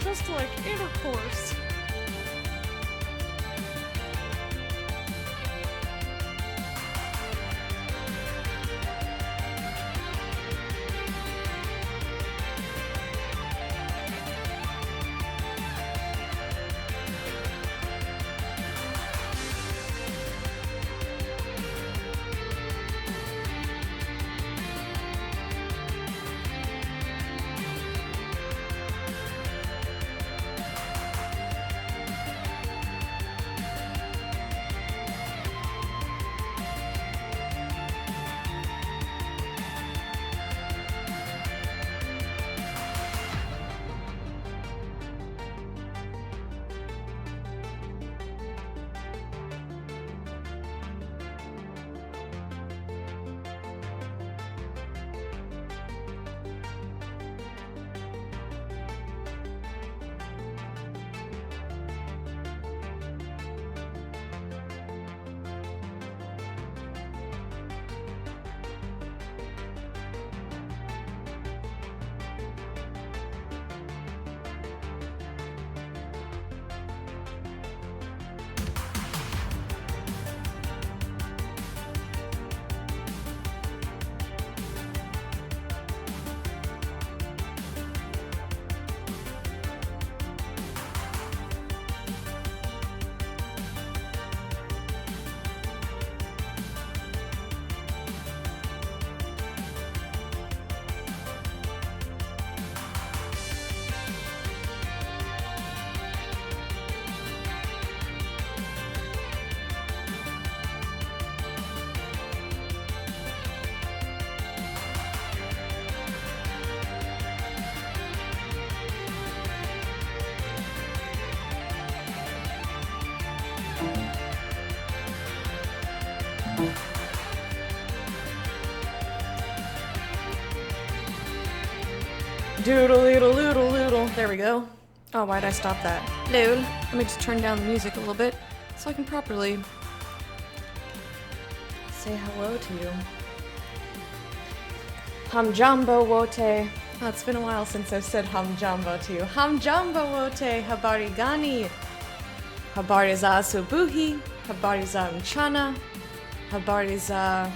just like intercourse. Doodle doodle doodle doodle. There we go. Oh, why'd I stop that? Dude, let me just turn down the music a little bit so I can properly say hello to you. Ham jambo wote. Oh, it's been a while since I've said ham jambo to you. Ham jambo wote. Habari gani. Habari za asubuhi. Habari za mchana. Habari za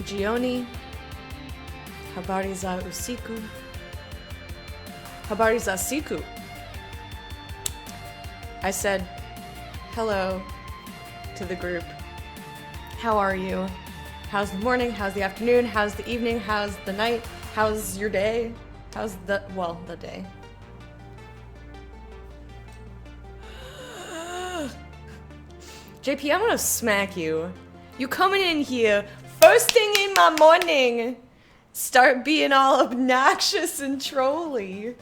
jioni. Habari za usiku. Habari za siku. I said hello to the group. How are you? How's the morning? How's the afternoon? How's the evening? How's the night? How's your day? How's the day? JP, I'm gonna smack you. You coming in here first thing in my morning. Start being all obnoxious and trolly.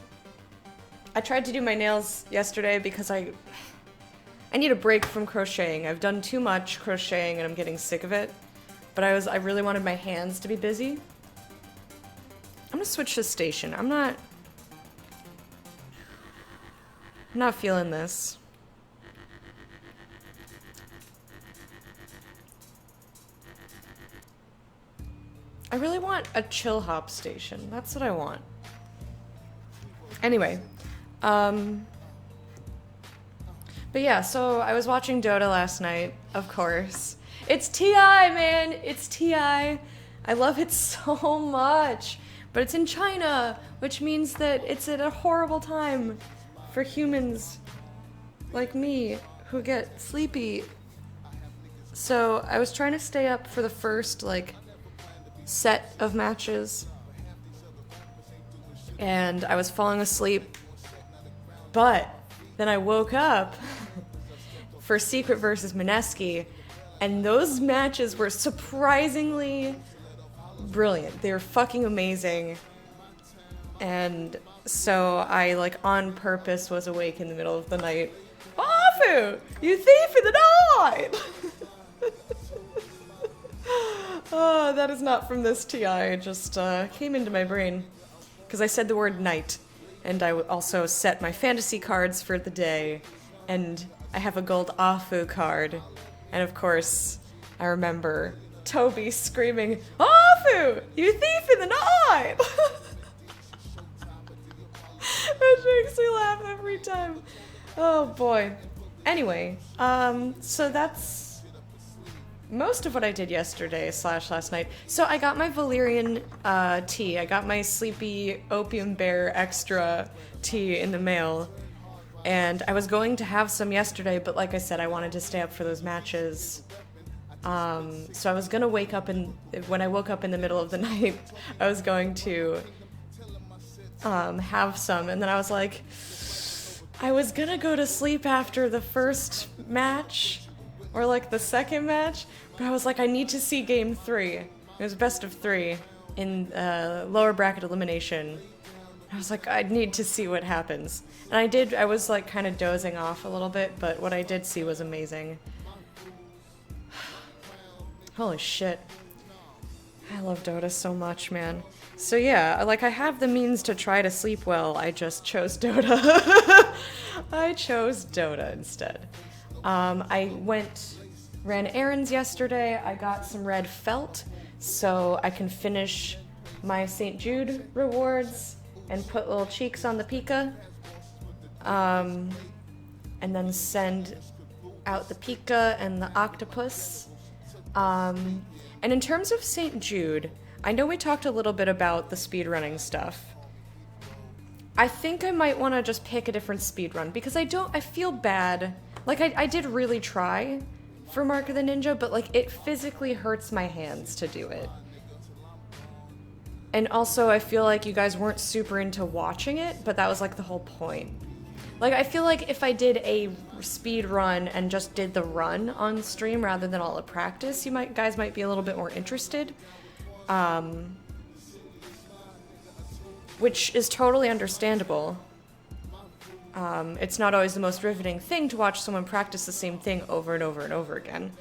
I tried to do my nails yesterday because I need a break from crocheting. I've done too much crocheting and I'm getting sick of it. But I really wanted my hands to be busy. I'm gonna switch to station. I'm not feeling this. I really want a chill hop station. That's what I want. Anyway, but yeah, so I was watching Dota last night, of course. It's TI, man! It's TI. I love it so much. But it's in China, which means that it's at a horrible time for humans like me who get sleepy. So I was trying to stay up for the first, set of matches. And I was falling asleep. But then I woke up for Secret versus Mineski, and those matches were surprisingly brilliant. They were fucking amazing. And so I, on purpose was awake in the middle of the night. Afu! You thief in the night! Oh, that is not from this TI. It just came into my brain. Because I said the word night. And I also set my fantasy cards for the day. And I have a gold Afu card. And of course, I remember Toby screaming, Afu! You thief in the night! Which makes me laugh every time. Oh boy. Anyway, so that's most of what I did yesterday / last night. So I got my Valyrian tea. I got my Sleepy Opium Bear Extra tea in the mail. And I was going to have some yesterday, but like I said, I wanted to stay up for those matches. So I was gonna wake up when I woke up in the middle of the night, I was going to have some, and then I was like, I was gonna go to sleep after the first match, or the second match, but I was like, I need to see game 3. It was best of 3 in lower bracket elimination. I was like, I need to see what happens. And I did. I was kind of dozing off a little bit, but what I did see was amazing. Holy shit. I love Dota so much, man. So yeah, I have the means to try to sleep well. I just chose Dota. I chose Dota instead. I ran errands yesterday. I got some red felt so I can finish my St. Jude rewards and put little cheeks on the Pika. And then send out the Pika and the octopus. And in terms of St. Jude, I know we talked a little bit about the speedrunning stuff. I think I might want to just pick a different speedrun because I feel bad. I did really try for Mark of the Ninja, but it physically hurts my hands to do it. And also I feel like you guys weren't super into watching it, but that was the whole point. I feel like if I did a speed run and just did the run on stream rather than all the practice, guys might be a little bit more interested. Which is totally understandable. It's not always the most riveting thing to watch someone practice the same thing over and over and over again.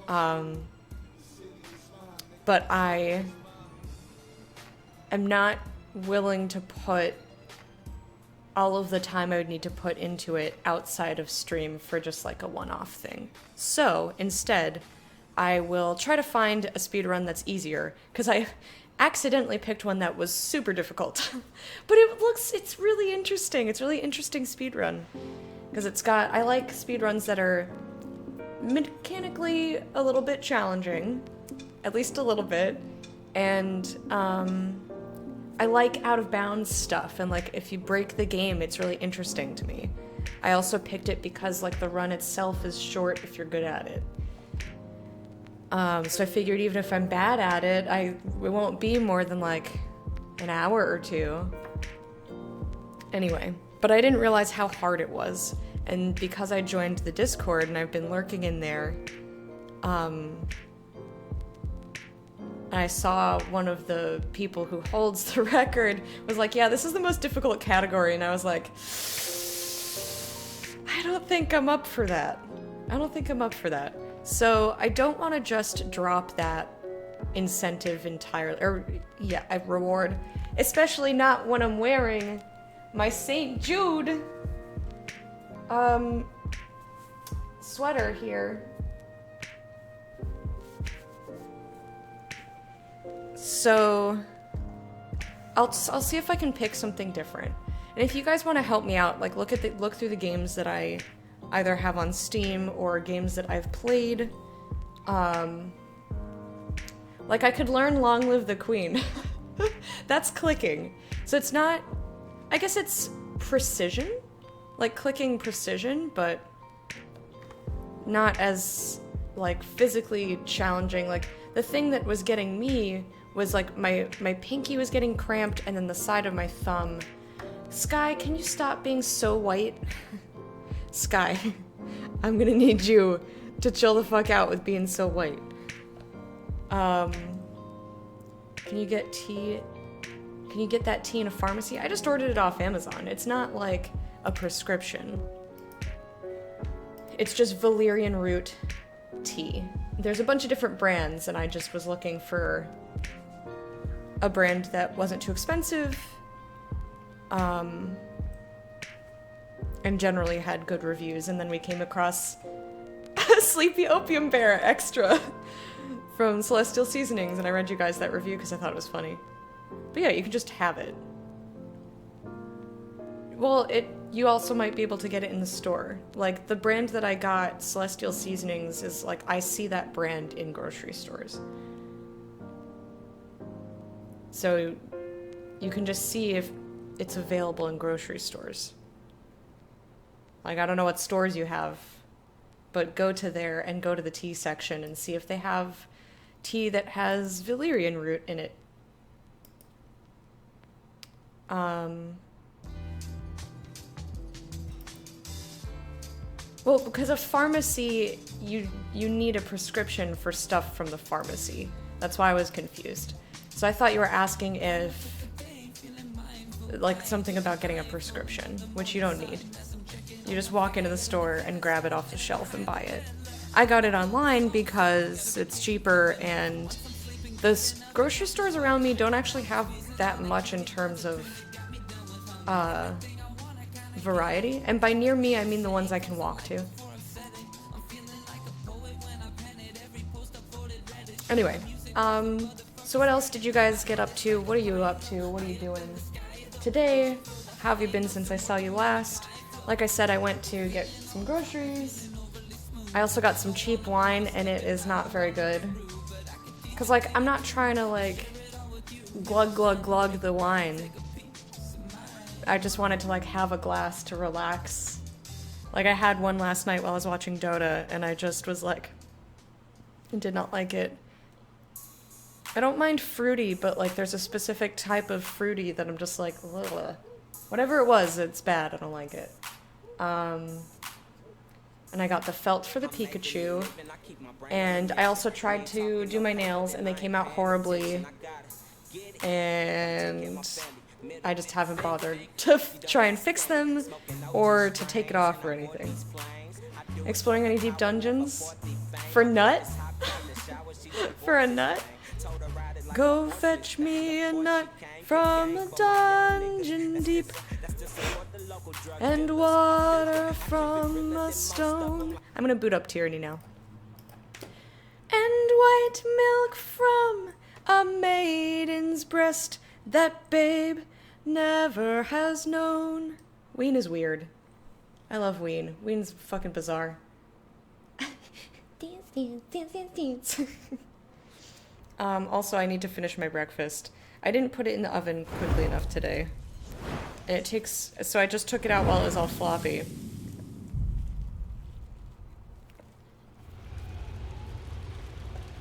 But I am not willing to put all of the time I would need to put into it outside of stream for just like a one-off thing. So instead, I will try to find a speedrun that's easier, because I accidentally picked one that was super difficult. But it's really interesting. It's really interesting speedrun. Because I like speedruns that are mechanically a little bit challenging, at least a little bit, and I like out-of-bounds stuff, and like if you break the game, it's really interesting to me. I also picked it because like the run itself is short if you're good at it. So I figured even if I'm bad at it, it won't be more than like an hour or two. Anyway, but I didn't realize how hard it was. And because I joined the Discord and I've been lurking in there, I saw one of the people who holds the record was like, yeah, this is the most difficult category. And I was like, I don't think I'm up for that. So I don't want to just drop that incentive entirely, or yeah, a reward, especially not when I'm wearing my St. Jude sweater here. So I'll see if I can pick something different. And if you guys want to help me out, like look through the games that I either have on Steam or games that I've played. Like I could learn Long Live the Queen. That's clicking. So it's not, I guess it's precision, like clicking precision, but not as like physically challenging. Like the thing that was getting me was like my pinky was getting cramped, and then the side of my thumb. Sky, can you stop being so white? Sky, I'm gonna need you to chill the fuck out with being so white. Can you get tea? Can you get that tea in a pharmacy? I just ordered it off Amazon. It's not like a prescription. It's just valerian root tea. There's a bunch of different brands, and I just was looking for a brand that wasn't too expensive, and generally had good reviews, and then we came across Sleepy Opium Bear Extra from Celestial Seasonings, and I read you guys that review because I thought it was funny. But yeah, you can just have it. Well, you also might be able to get it in the store. Like, the brand that I got, Celestial Seasonings, is like, I see that brand in grocery stores. So you can just see if it's available in grocery stores. Like, I don't know what stores you have, but go to there and go to the tea section and see if they have tea that has valerian root in it. Well, because a pharmacy, you need a prescription for stuff from the pharmacy. That's why I was confused. So I thought you were asking if, like, something about getting a prescription, which you don't need. You just walk into the store and grab it off the shelf and buy it. I got it online because it's cheaper, and the grocery stores around me don't actually have that much in terms of variety. And by near me, I mean the ones I can walk to. Anyway, so what else did you guys get up to? What are you up to? What are you doing today? How have you been since I saw you last? Like I said, I went to get some groceries. I also got some cheap wine, and it is not very good. Cause like, I'm not trying to like glug glug glug the wine. I just wanted to like have a glass to relax. Like I had one last night while I was watching Dota, and I just was like, did not like it. I don't mind fruity, but like there's a specific type of fruity that I'm just like, ugh. Whatever it was, it's bad. I don't like it. And I got the felt for the Pikachu, and I also tried to do my nails, and they came out horribly, and I just haven't bothered to try and fix them or to take it off or anything. Exploring any deep dungeons? For nut? For a nut? Go fetch me a nut from a dungeon deep, and water from a stone. I'm gonna boot up Tyranny now. And white milk from a maiden's breast that babe never has known. Ween is weird. I love Ween. Ween's fucking bizarre. Dance, dance, dance, dance, dance. Also, I need to finish my breakfast. I didn't put it in the oven quickly enough today. And it takes... So I just took it out while it was all floppy.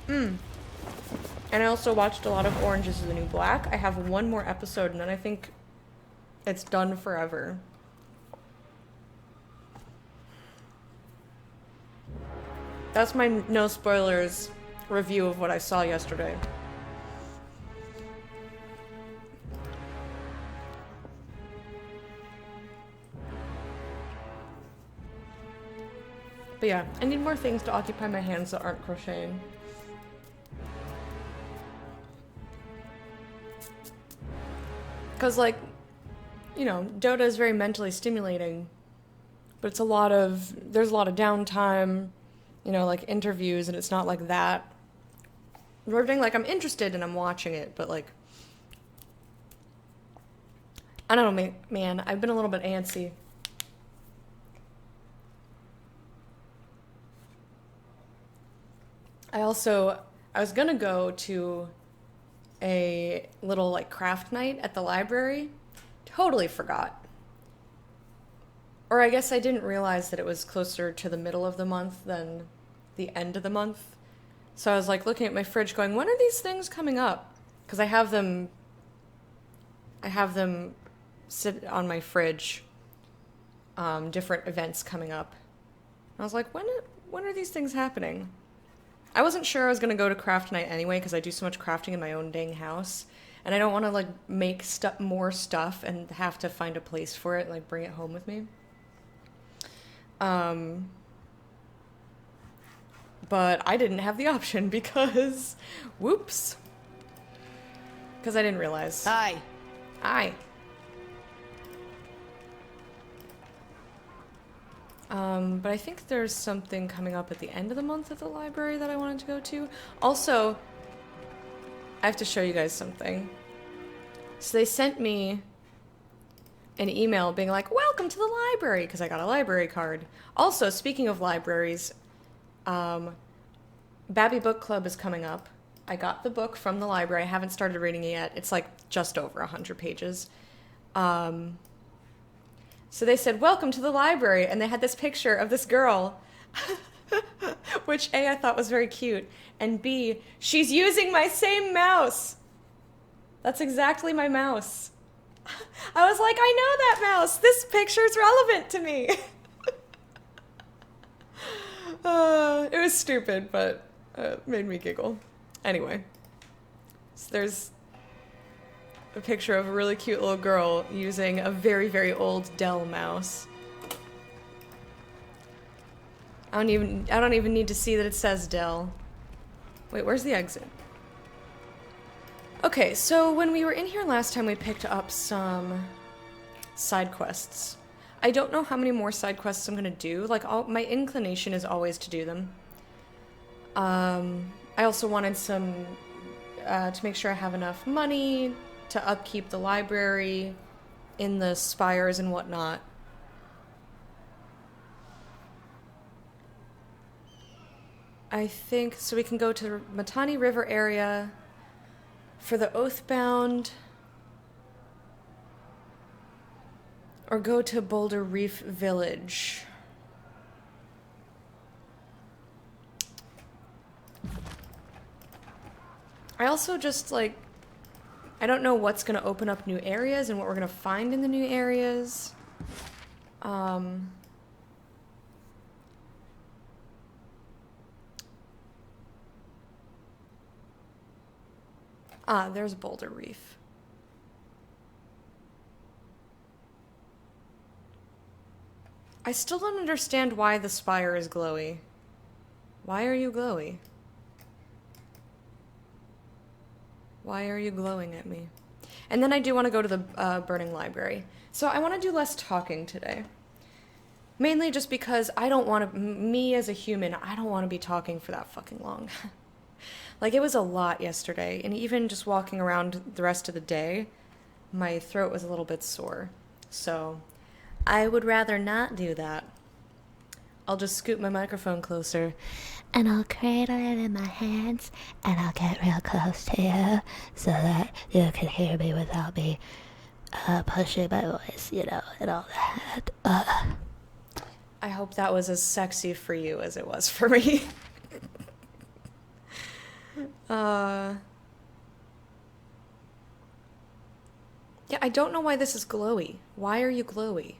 And I also watched a lot of Orange is the New Black. I have one more episode, and then I think it's done forever. That's my no spoilers review of what I saw yesterday. But yeah, I need more things to occupy my hands that aren't crocheting. Because, like, you know, Dota is very mentally stimulating, but it's a lot of, there's a lot of downtime, you know, like interviews, and it's not like that. Everything, like, I'm interested and I'm watching it, but, like, I don't know, man, I've been a little bit antsy. I was gonna go to a little, like, craft night at the library. Totally forgot. Or I guess I didn't realize that it was closer to the middle of the month than the end of the month. So I was, like, looking at my fridge going, when are these things coming up? Because I have them sit on my fridge, different events coming up. And I was like, when are these things happening? I wasn't sure I was going to go to craft night anyway because I do so much crafting in my own dang house. And I don't want to, like, make more stuff and have to find a place for it and, like, bring it home with me. But I didn't have the option because, whoops. Because I didn't realize. Hi. But I think there's something coming up at the end of the month at the library that I wanted to go to. Also, I have to show you guys something. So they sent me an email being like, welcome to the library, because I got a library card. Also, speaking of libraries, Babby Book Club is coming up. I got the book from the library. I haven't started reading it yet. It's like just over 100 pages. So they said, welcome to the library, and they had this picture of this girl, which A, I thought was very cute, and B, she's using my same mouse. That's exactly my mouse. I was like, I know that mouse. This picture's relevant to me. It was stupid, but it made me giggle. Anyway, so there's a picture of a really cute little girl using a very, very old Dell mouse. I don't even need to see that it says Dell. Wait, where's the exit? Okay, so when we were in here last time, we picked up some side quests. I don't know how many more side quests I'm gonna do. Like, my inclination is always to do them. I also wanted some, to make sure I have enough money to upkeep the library in the spires and whatnot. I think, so we can go to the Matani River area for the Oathbound, or go to Boulder Reef Village. I also just, like, I don't know what's going to open up new areas and what we're going to find in the new areas. There's Boulder Reef. I still don't understand why the spire is glowy. Why are you glowy? Why are you glowing at me? And then I do want to go to the burning library. So I want to do less talking today. Mainly just because I don't want to, me as a human, I don't want to be talking for that fucking long. Like, it was a lot yesterday, and even just walking around the rest of the day, my throat was a little bit sore. So, I would rather not do that. I'll just scoot my microphone closer, and I'll cradle it in my hands, and I'll get real close to you, so that you can hear me without me pushing my voice, you know, and all that. I hope that was as sexy for you as it was for me. Yeah, I don't know why this is glowy. Why are you glowy?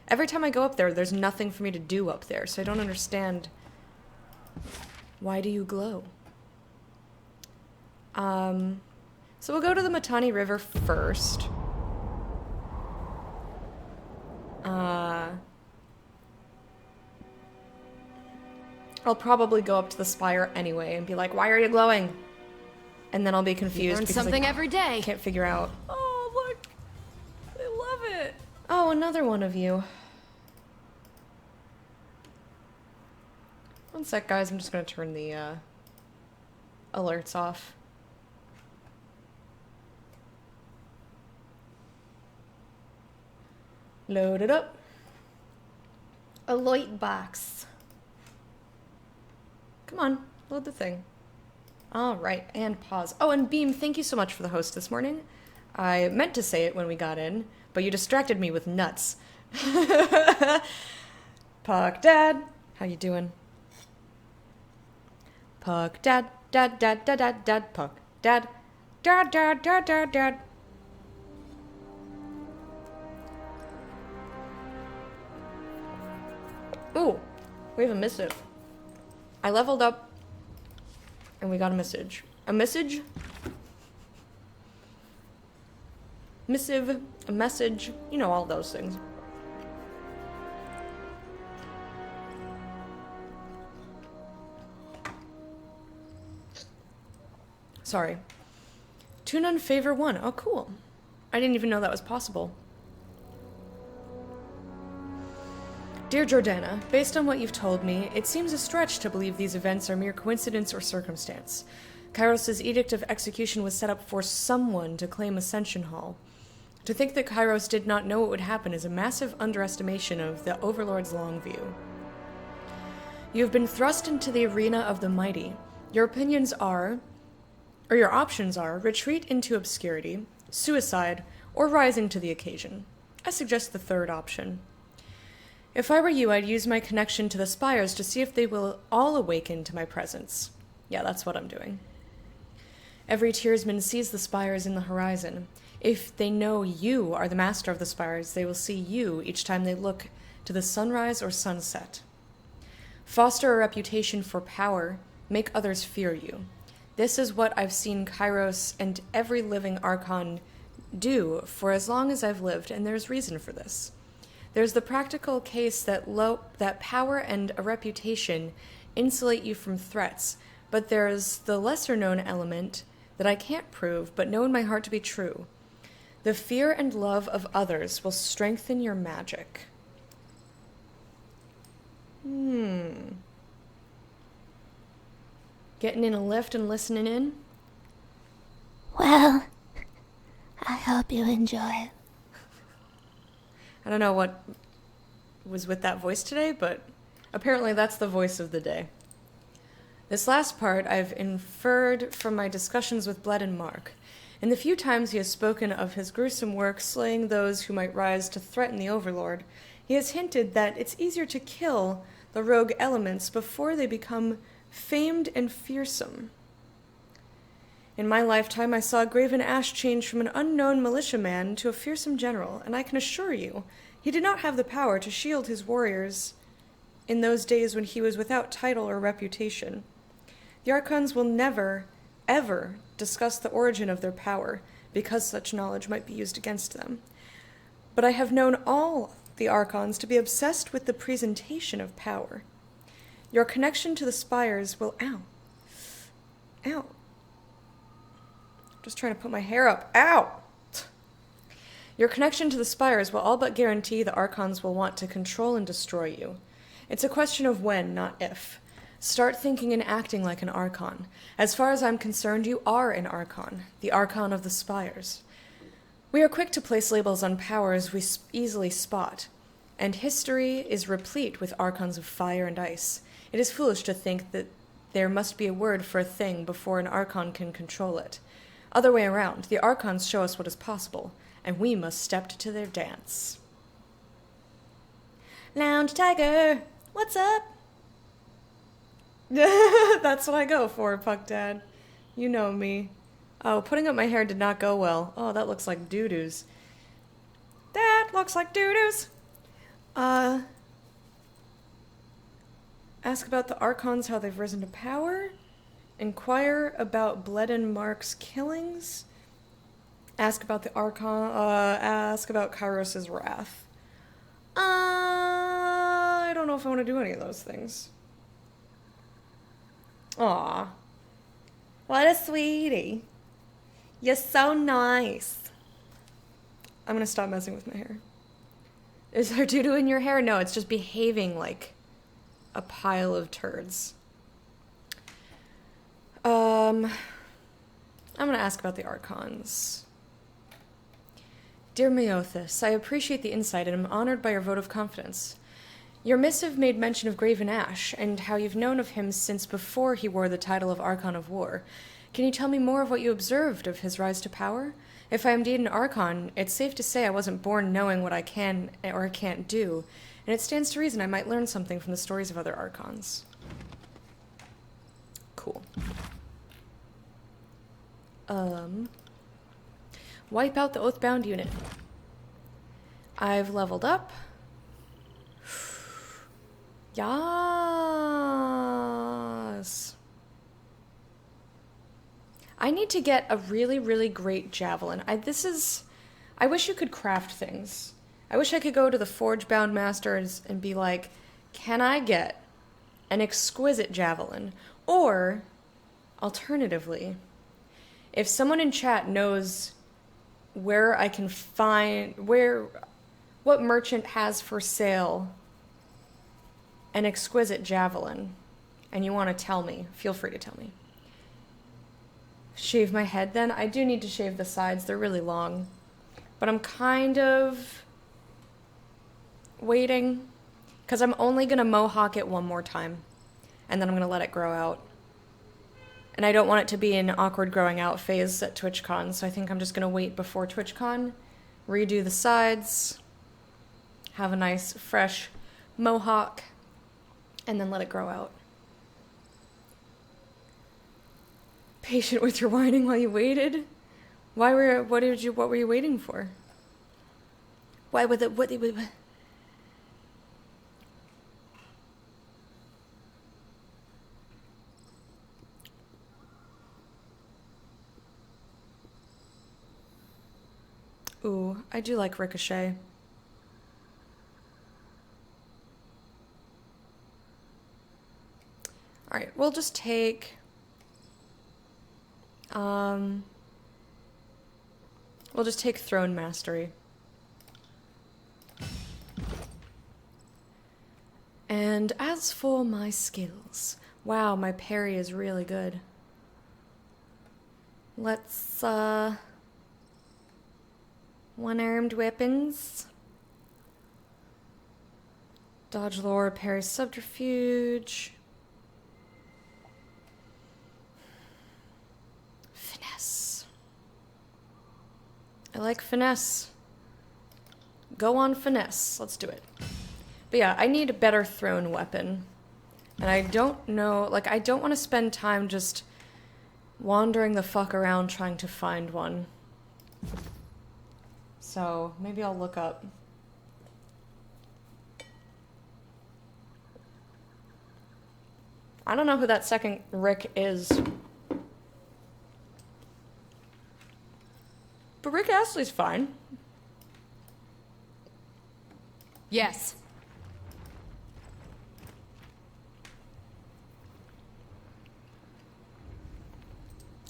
Every time I go up there, there's nothing for me to do up there, so I don't understand. Why do you glow? So we'll go to the Matani River first. I'll probably go up to the spire anyway and be like, why are you glowing? And then I'll be confused learn because something I every day. Can't figure out. Oh, look. I love it. Oh, another one of you. One sec, guys. I'm just going to turn the alerts off. Load it up. A light box. Come on, load the thing. All right, and pause. Oh, and Beam, thank you so much for the host this morning. I meant to say it when we got in, but you distracted me with nuts. Puck Dad, how you doing? Puck Dad, Dad, Dad, Dad, Dad, Dad, Puck Dad, Dad, Dad, Dad, Dad, Dad. Ooh, we have a missive. I leveled up, and we got a message. A message? Missive, a message, you know, all those things. Sorry. Tune on favor 1. Oh, cool. I didn't even know that was possible. Dear Jordana, based on what you've told me, it seems a stretch to believe these events are mere coincidence or circumstance. Kairos' edict of execution was set up for someone to claim Ascension Hall. To think that Kairos did not know what would happen is a massive underestimation of the Overlord's long view. You have been thrust into the arena of the mighty. Your options are retreat into obscurity, suicide, or rising to the occasion. I suggest the third option. If I were you, I'd use my connection to the spires to see if they will all awaken to my presence. Yeah, that's what I'm doing. Every tearsman sees the spires in the horizon. If they know you are the master of the spires, they will see you each time they look to the sunrise or sunset. Foster a reputation for power. Make others fear you. This is what I've seen Kairos and every living Archon do for as long as I've lived, and there's reason for this. There's the practical case that power and a reputation insulate you from threats, but there's the lesser-known element that I can't prove, but know in my heart to be true. The fear and love of others will strengthen your magic. Getting in a lift and listening in? Well, I hope you enjoy. I don't know what was with that voice today, but apparently that's the voice of the day. This last part I've inferred from my discussions with Bled and Mark. In the few times he has spoken of his gruesome work slaying those who might rise to threaten the Overlord, he has hinted that it's easier to kill the rogue elements before they become famed and fearsome. In my lifetime, I saw Graven Ash change from an unknown militiaman to a fearsome general, and I can assure you, he did not have the power to shield his warriors in those days when he was without title or reputation. The Archons will never, ever discuss the origin of their power, because such knowledge might be used against them. But I have known all the Archons to be obsessed with the presentation of power. Your connection to the spires will... Ow. Just trying to put my hair up. Ow! Your connection to the spires will all but guarantee the Archons will want to control and destroy you. It's a question of when, not if. Start thinking and acting like an Archon. As far as I'm concerned, you are an Archon, the Archon of the spires. We are quick to place labels on powers we easily spot, and history is replete with Archons of fire and ice. It is foolish to think that there must be a word for a thing before an Archon can control it. Other way around, the Archons show us what is possible, and we must step to their dance. Lounge Tiger, what's up? That's what I go for, Puck Dad. You know me. Oh, putting up my hair did not go well. Oh, that looks like doo-doos. That looks like doo-doos. Ask about the Archons, how they've risen to power. Inquire about Bledden Mark's killings. Ask about the ask about Kairos' wrath. I don't know if I want to do any of those things. Aw. What a sweetie. You're so nice. I'm gonna stop messing with my hair. Is there doo-doo in your hair? No, it's just behaving like a pile of turds. I'm gonna ask about the Archons. Dear Meothis, I appreciate the insight and am honored by your vote of confidence. Your missive made mention of Graven Ash, and how you've known of him since before he wore the title of Archon of War. Can you tell me more of what you observed of his rise to power? If I am indeed an Archon, it's safe to say I wasn't born knowing what I can or can't do, and it stands to reason I might learn something from the stories of other Archons. Cool. Wipe out the Oathbound unit. I've leveled up. Yas. I need to get a really, really great javelin. I wish you could craft things. I wish I could go to the Forge-bound masters and be like, can I get an exquisite javelin? Or, alternatively, if someone in chat knows where I can find, what merchant has for sale an exquisite javelin, and you want to tell me, feel free to tell me. Shave my head then? I do need to shave the sides, they're really long. But I'm kind of waiting, because I'm only going to mohawk it one more time, and then I'm going to let it grow out. And I don't want it to be an awkward growing out phase at TwitchCon, so I think I'm just going to wait before TwitchCon, redo the sides, have a nice fresh mohawk, and then let it grow out. Patient with your whining while you waited? What were you waiting for? Why with it, what? Ooh, I do like Ricochet. Alright, we'll just take... we'll just take Throne Mastery. And as for my skills... Wow, my parry is really good. Let's, one-armed weapons. Dodge lore, parry subterfuge. Finesse. I like finesse. Go on finesse. Let's do it. But yeah, I need a better thrown weapon. And I don't know, like, I don't want to spend time just wandering the fuck around trying to find one. So, maybe I'll look up. I don't know who that second Rick is. But Rick Astley's fine. Yes.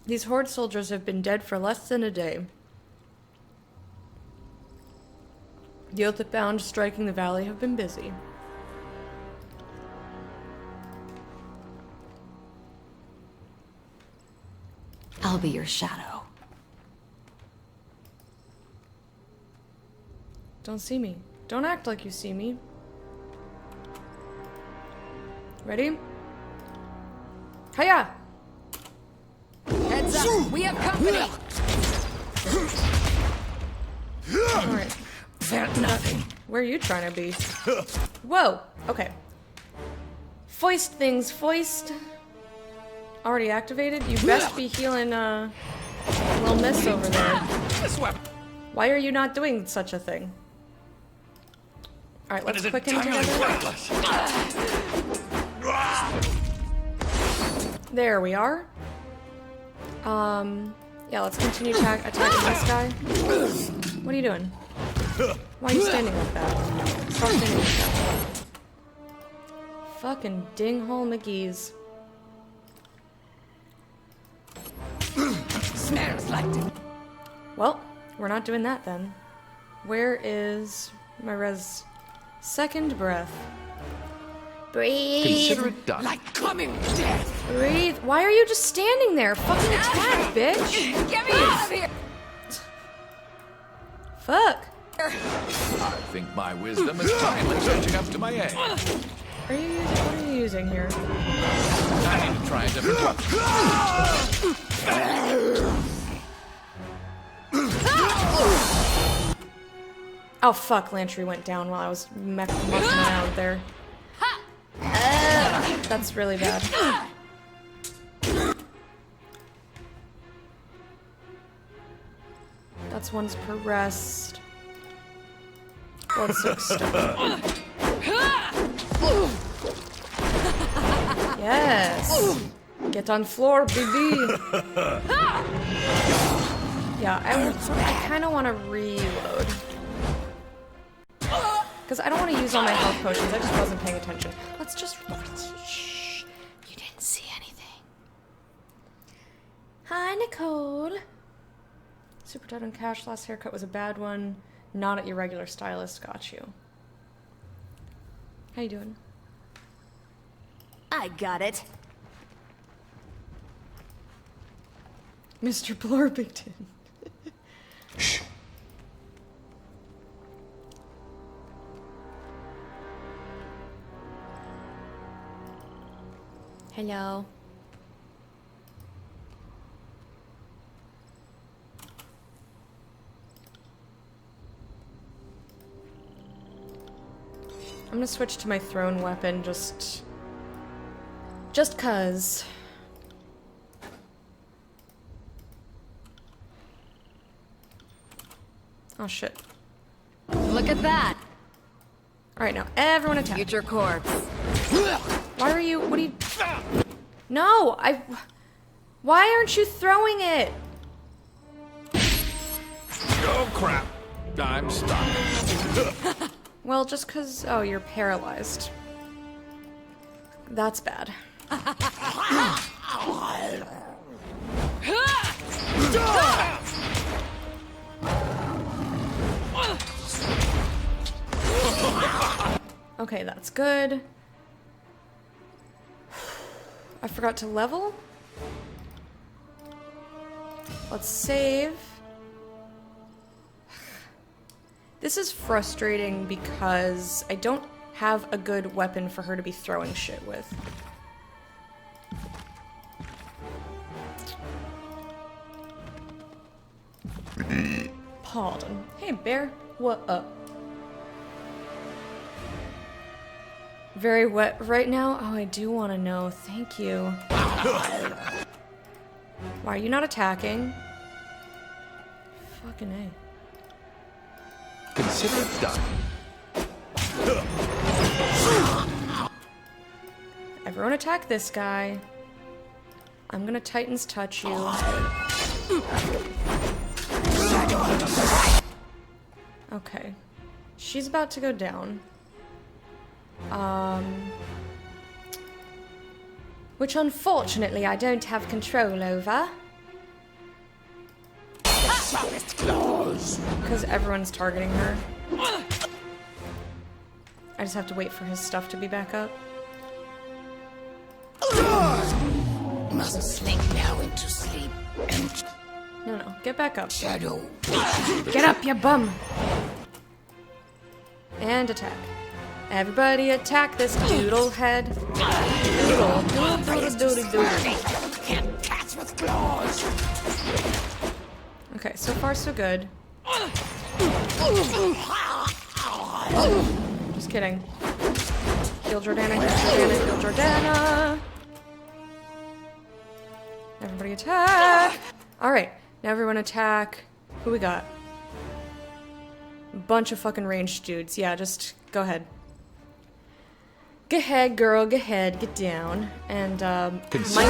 These Horde soldiers have been dead for less than a day. The oath bound striking the valley have been busy. I'll be your shadow. Don't see me. Don't act like you see me. Ready? Hiya! Heads up! We have company! Alright. That nothing. Where are you trying to be? Whoa! Okay. Foist things, foist. Already activated? You best be healing, little miss over there. Why are you not doing such a thing? Alright, let's quick in together. There we are. Yeah, let's continue attacking this guy. What are you doing? Why are you standing like that? Stop standing like that. Fucking dinghole McGee's. Smells like it. Well, we're not doing that then. Where is my res? Second breath. Breathe. Consider it done. Like coming death. Breathe. Why are you just standing there? Fucking attack, bitch. Get me out of here! Fuck. I think my wisdom is finally catching up to my age. Are you using, what are you using here? I need to try a different Oh fuck, Lantry went down while I was mucking around there. That's really bad. That's once per rest. Blood soak stone. Yes! Get on floor, baby! Yeah, I kind of want to reload. Because I don't want to use all my health potions, I just wasn't paying attention. Let's just... Shh! You didn't see anything. Hi, Nicole! Super tight on cash, last haircut was a bad one. Not at your regular stylist, got you. How you doing? I got it. Mr. Blorbington. Shh. Hello. I'm gonna switch to my thrown weapon just cause. Oh shit. Look at that! Alright, now everyone attack. Future corpse. Why are you, what are you... No, why aren't you throwing it? Oh crap. I'm stuck. Well, just cause, oh, you're paralyzed. That's bad. Okay, that's good. I forgot to level. Let's save. This is frustrating because I don't have a good weapon for her to be throwing shit with. Pardon. Hey, bear. What up? Very wet right now? Oh, I do want to know. Thank you. Why are you not attacking? Fucking A. Consider it done. Everyone attack this guy. I'm gonna Titan's touch you. Okay. She's about to go down. Which unfortunately I don't have control over. Because everyone's targeting her. I just have to wait for his stuff to be back up. Must slink now into sleep and No, get back up. shadow. Get up, you bum! And attack. Everybody attack this doodle head. Doodle, doodle. Can't catch with claws. Okay, so far so good. Just kidding. Heal Jordana, heal Jordana. Everybody attack! Alright, now everyone attack. Who we got? Bunch of fucking ranged dudes. Yeah, just go ahead. Go ahead, girl, go ahead, get down. And, minus me.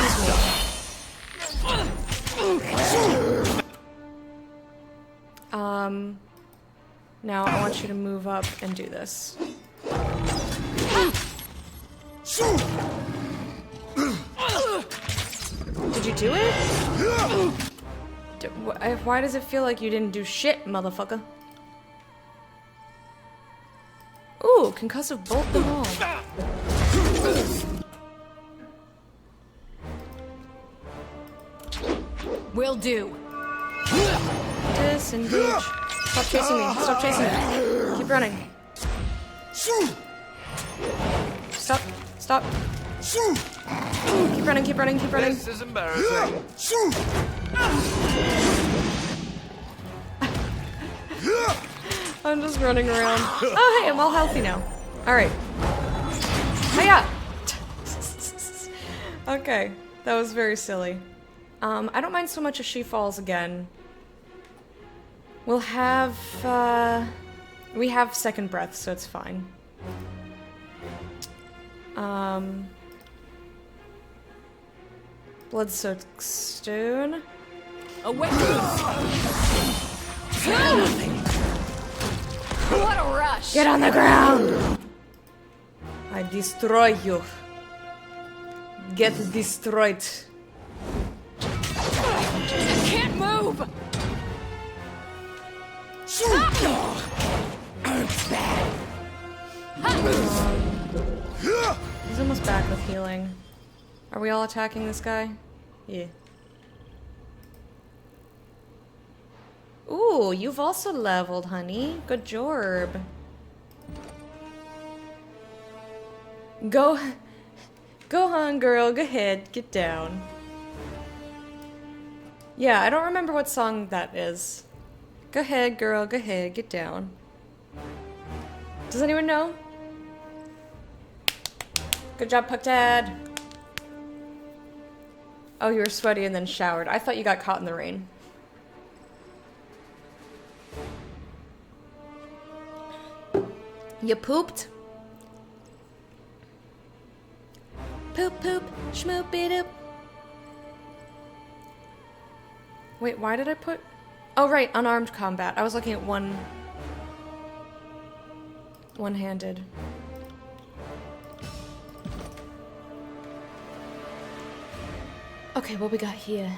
Now I want you to move up and do this. Did you do it? Why does it feel like you didn't do shit, motherfucker? Ooh, concussive bolt them all. Will do. Disengage. Stop chasing me. Stop chasing me. Keep running. Stop. Stop. Keep running, keep running, keep running. This is embarrassing. I'm just running around. Oh, hey, I'm all healthy now. Alright. Hiya! Okay, that was very silly. I don't mind so much if she falls again. We'll have, we have second breath, so it's fine. Blood-soaked stone. Away! What a rush! Get on the ground! I destroy you. Get destroyed. I can't move! He's almost back with healing. Are we all attacking this guy? Yeah. Ooh, you've also leveled, honey. Good job. Go on, girl. Go ahead. Get down. Yeah, I don't remember what song that is. Go ahead, girl. Go ahead. Get down. Does anyone know? Good job, Puck Dad. Oh, you were sweaty and then showered. I thought you got caught in the rain. You pooped? Poop, poop, schmoop-a-doop. Wait, why did I put... Oh, right, unarmed combat. I was looking at one-handed. Okay, what we got here?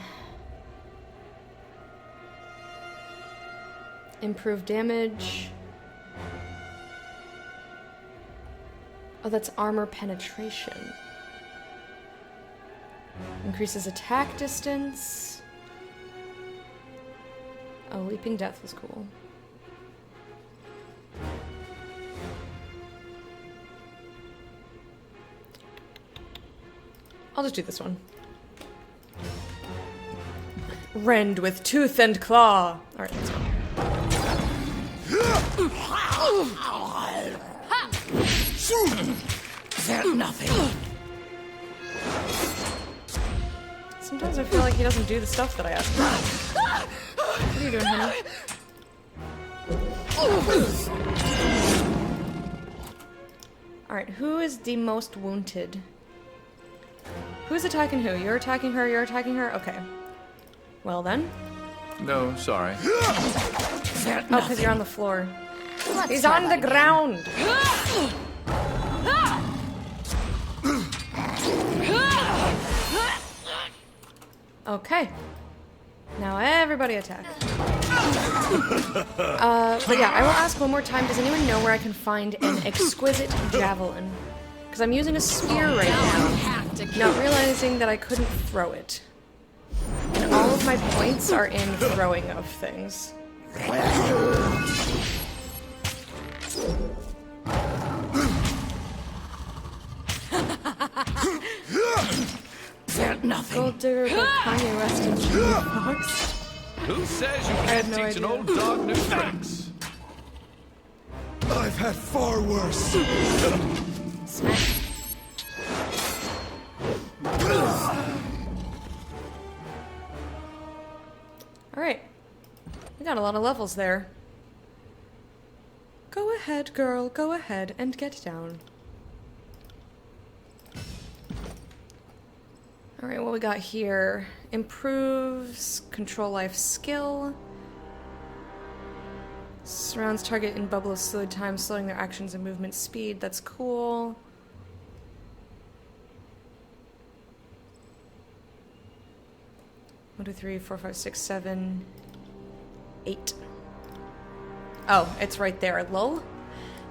Improved damage. Oh, that's armor penetration. Increases attack distance. Oh, Leaping Death was cool. I'll just do this one. Rend with tooth and claw. Alright, let's go. There's nothing. Sometimes I feel like he doesn't do the stuff that I ask him. What are you doing, honey? Alright, who is the most wounded? Who's attacking who? You're attacking her, you're attacking her? Okay. Well then. No, sorry. Oh, because you're on the floor. He's on the ground! Okay. Now everybody attack. But yeah, I will ask one more time, does anyone know where I can find an exquisite javelin? Because I'm using a spear right now, not realizing that I couldn't throw it. And all of my points are in throwing of things. Nothing. Gold digger, but Kanye West and Jimmy Fox. Who says you can't no teach an idea. old dog new tricks? I've had far worse. Smack. Alright. We got a lot of levels there. Go ahead, girl. Go ahead and get down. Alright, what we got here? Improves control life skill. Surrounds target in bubble of slowed time, slowing their actions and movement speed. That's cool. One, two, three, four, five, six, 7, 8. Oh, it's right there. Lol.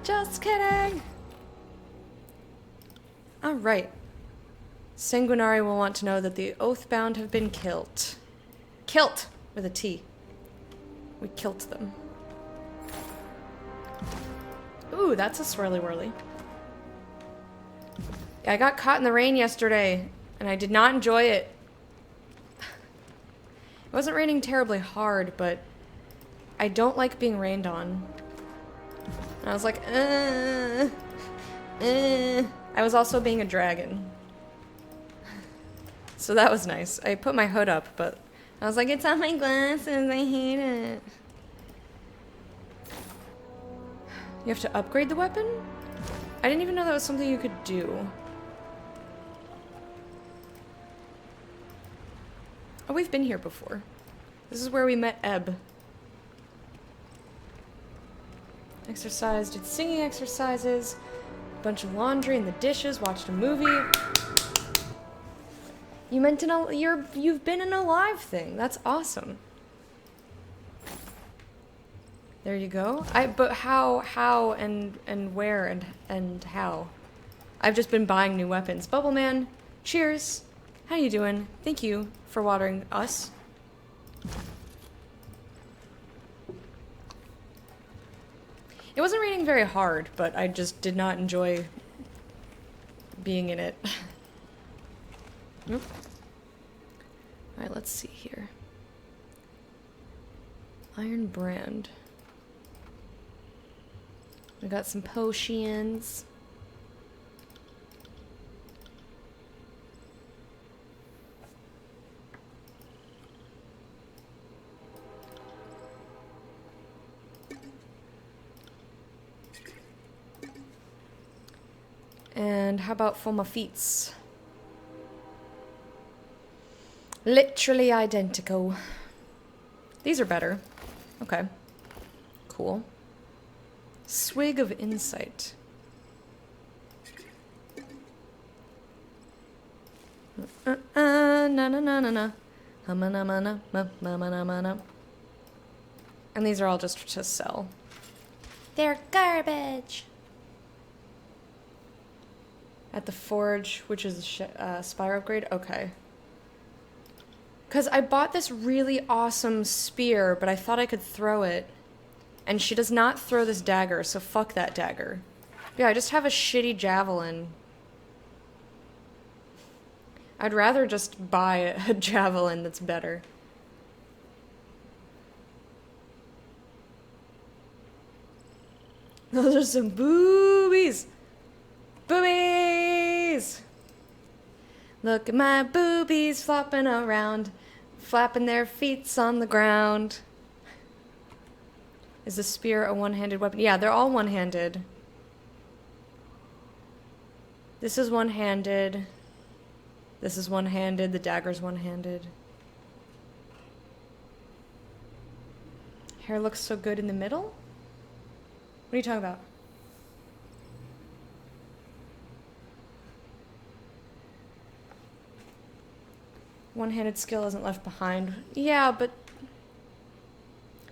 Just kidding. Alright. Sanguinari will want to know that the Oathbound have been killed. Kilt! With a T. We kilt them. Ooh, that's a swirly whirly. Yeah, I got caught in the rain yesterday, and I did not enjoy it. It wasn't raining terribly hard, but I don't like being rained on. And I was like, I was also being a dragon. So that was nice. I put my hood up, but I was like, it's on my glasses, I hate it. You have to upgrade the weapon? I didn't even know that was something you could do. Oh, we've been here before. This is where we met Ebb. Exercise, did singing exercises, a bunch of laundry in the dishes, watched a movie. You meant you've been in a live thing. That's awesome. There you go. But how and where and how? I've just been buying new weapons. Bubbleman, cheers. How you doing? Thank you for watering us. It wasn't raining very hard, but I just did not enjoy being in it. Nope. Alright, let's see here. Iron Brand. We got some potions. And how about for my feets? Literally identical. These are better. Okay. Cool. Swig of Insight. Na na na na na. And these are all just to sell. They're garbage. At the forge, which is Spire upgrade? Okay. Because I bought this really awesome spear, but I thought I could throw it. And she does not throw this dagger, so fuck that dagger. Yeah, I just have a shitty javelin. I'd rather just buy a javelin that's better. Those are some boobies! Boobies! Look at my boobies flopping around, flapping their feet on the ground. Is the spear a one-handed weapon? Yeah, they're all one-handed. This is one-handed. This is one-handed. The dagger's one-handed. Hair looks so good in the middle? What are you talking about? One-handed skill isn't left behind. Yeah, but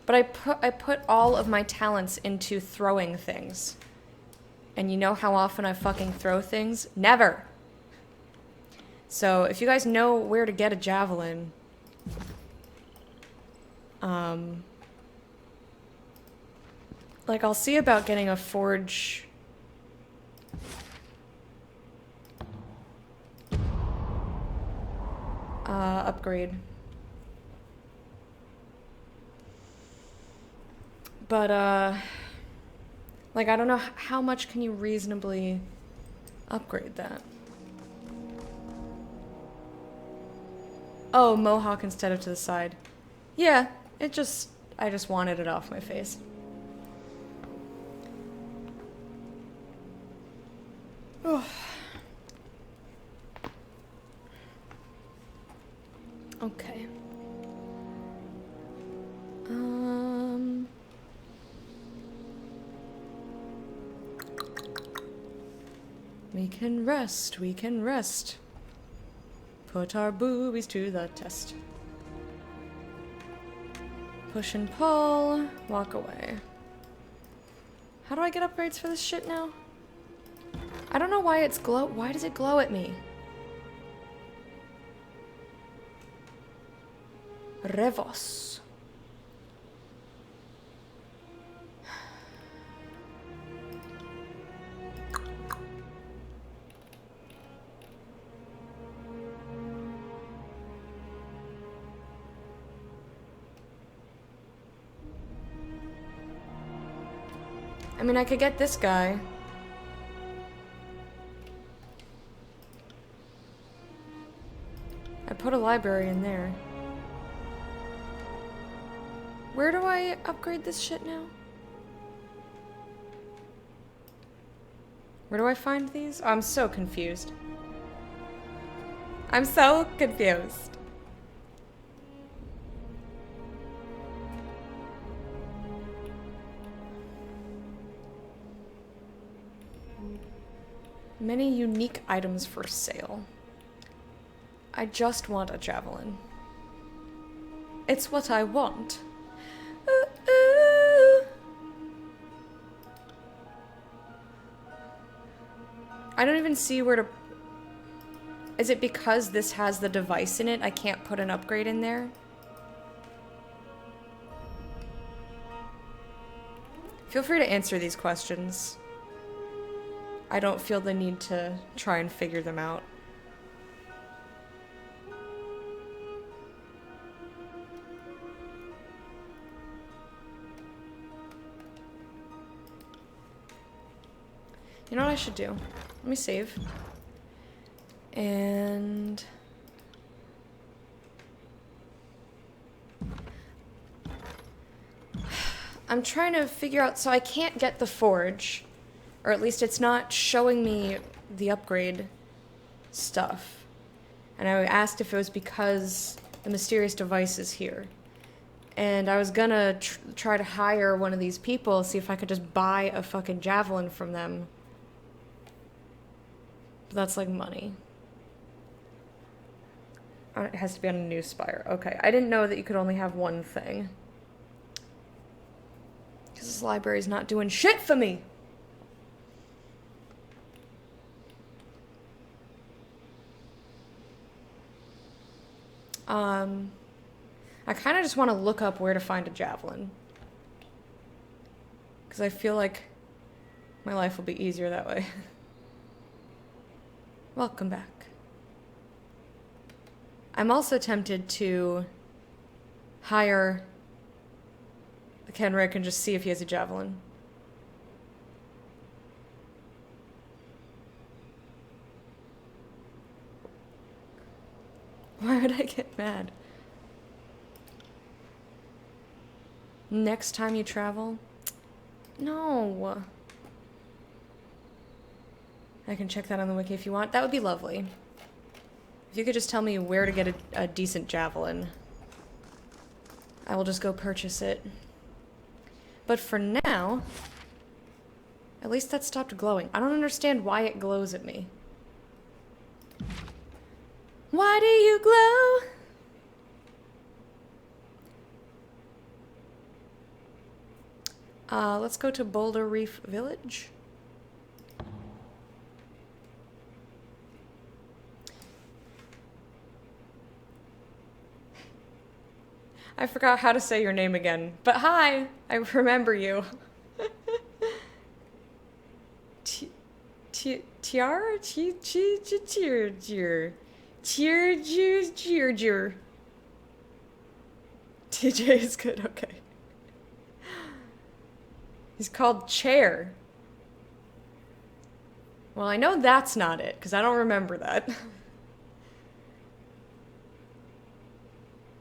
I put all of my talents into throwing things. And you know how often I fucking throw things? Never. So if you guys know where to get a javelin, like I'll see about getting a forge. Upgrade. But, like, I don't know how much can you reasonably upgrade that? Oh, mohawk instead of to the side. Yeah, I just wanted it off my face. Oh. Okay. We can rest, we can rest. Put our boobies to the test. Push and pull, walk away. How do I get upgrades for this shit now? I don't know why it's glow. Why does it glow at me? Revos. I mean, I could get this guy. I put a library in there. Where do I upgrade this shit now? Where do I find these? Oh, I'm so confused. I'm so confused. Many unique items for sale. I just want a javelin. It's what I want. Ooh, ooh. I don't even see where to... Is it because this has the device in it, I can't put an upgrade in there? Feel free to answer these questions. I don't feel the need to try and figure them out. You know what I should do? Let me save. And... I'm trying to figure out, so I can't get the forge. Or at least it's not showing me the upgrade stuff. And I asked if it was because the mysterious device is here. And I was gonna try to hire one of these people, see if I could just buy a fucking javelin from them. But that's like money. Oh, it has to be on a new spire. Okay, I didn't know that you could only have one thing. Because this library's not doing shit for me! I kind of just want to look up where to find a javelin. Because I feel like my life will be easier that way. Welcome back. I'm also tempted to hire the Kenrick and just see if he has a javelin. Why would I get mad? Next time you travel? No. I can check that on the wiki if you want. That would be lovely. If you could just tell me where to get a decent javelin, I will just go purchase it. But for now, at least that stopped glowing. I don't understand why it glows at me. Why do you glow? Let's go to Boulder Reef Village. I forgot how to say your name again, but hi, I remember you. Tiara? TJ is good, okay. He's called Chair. Well, I know that's not it, because I don't remember that.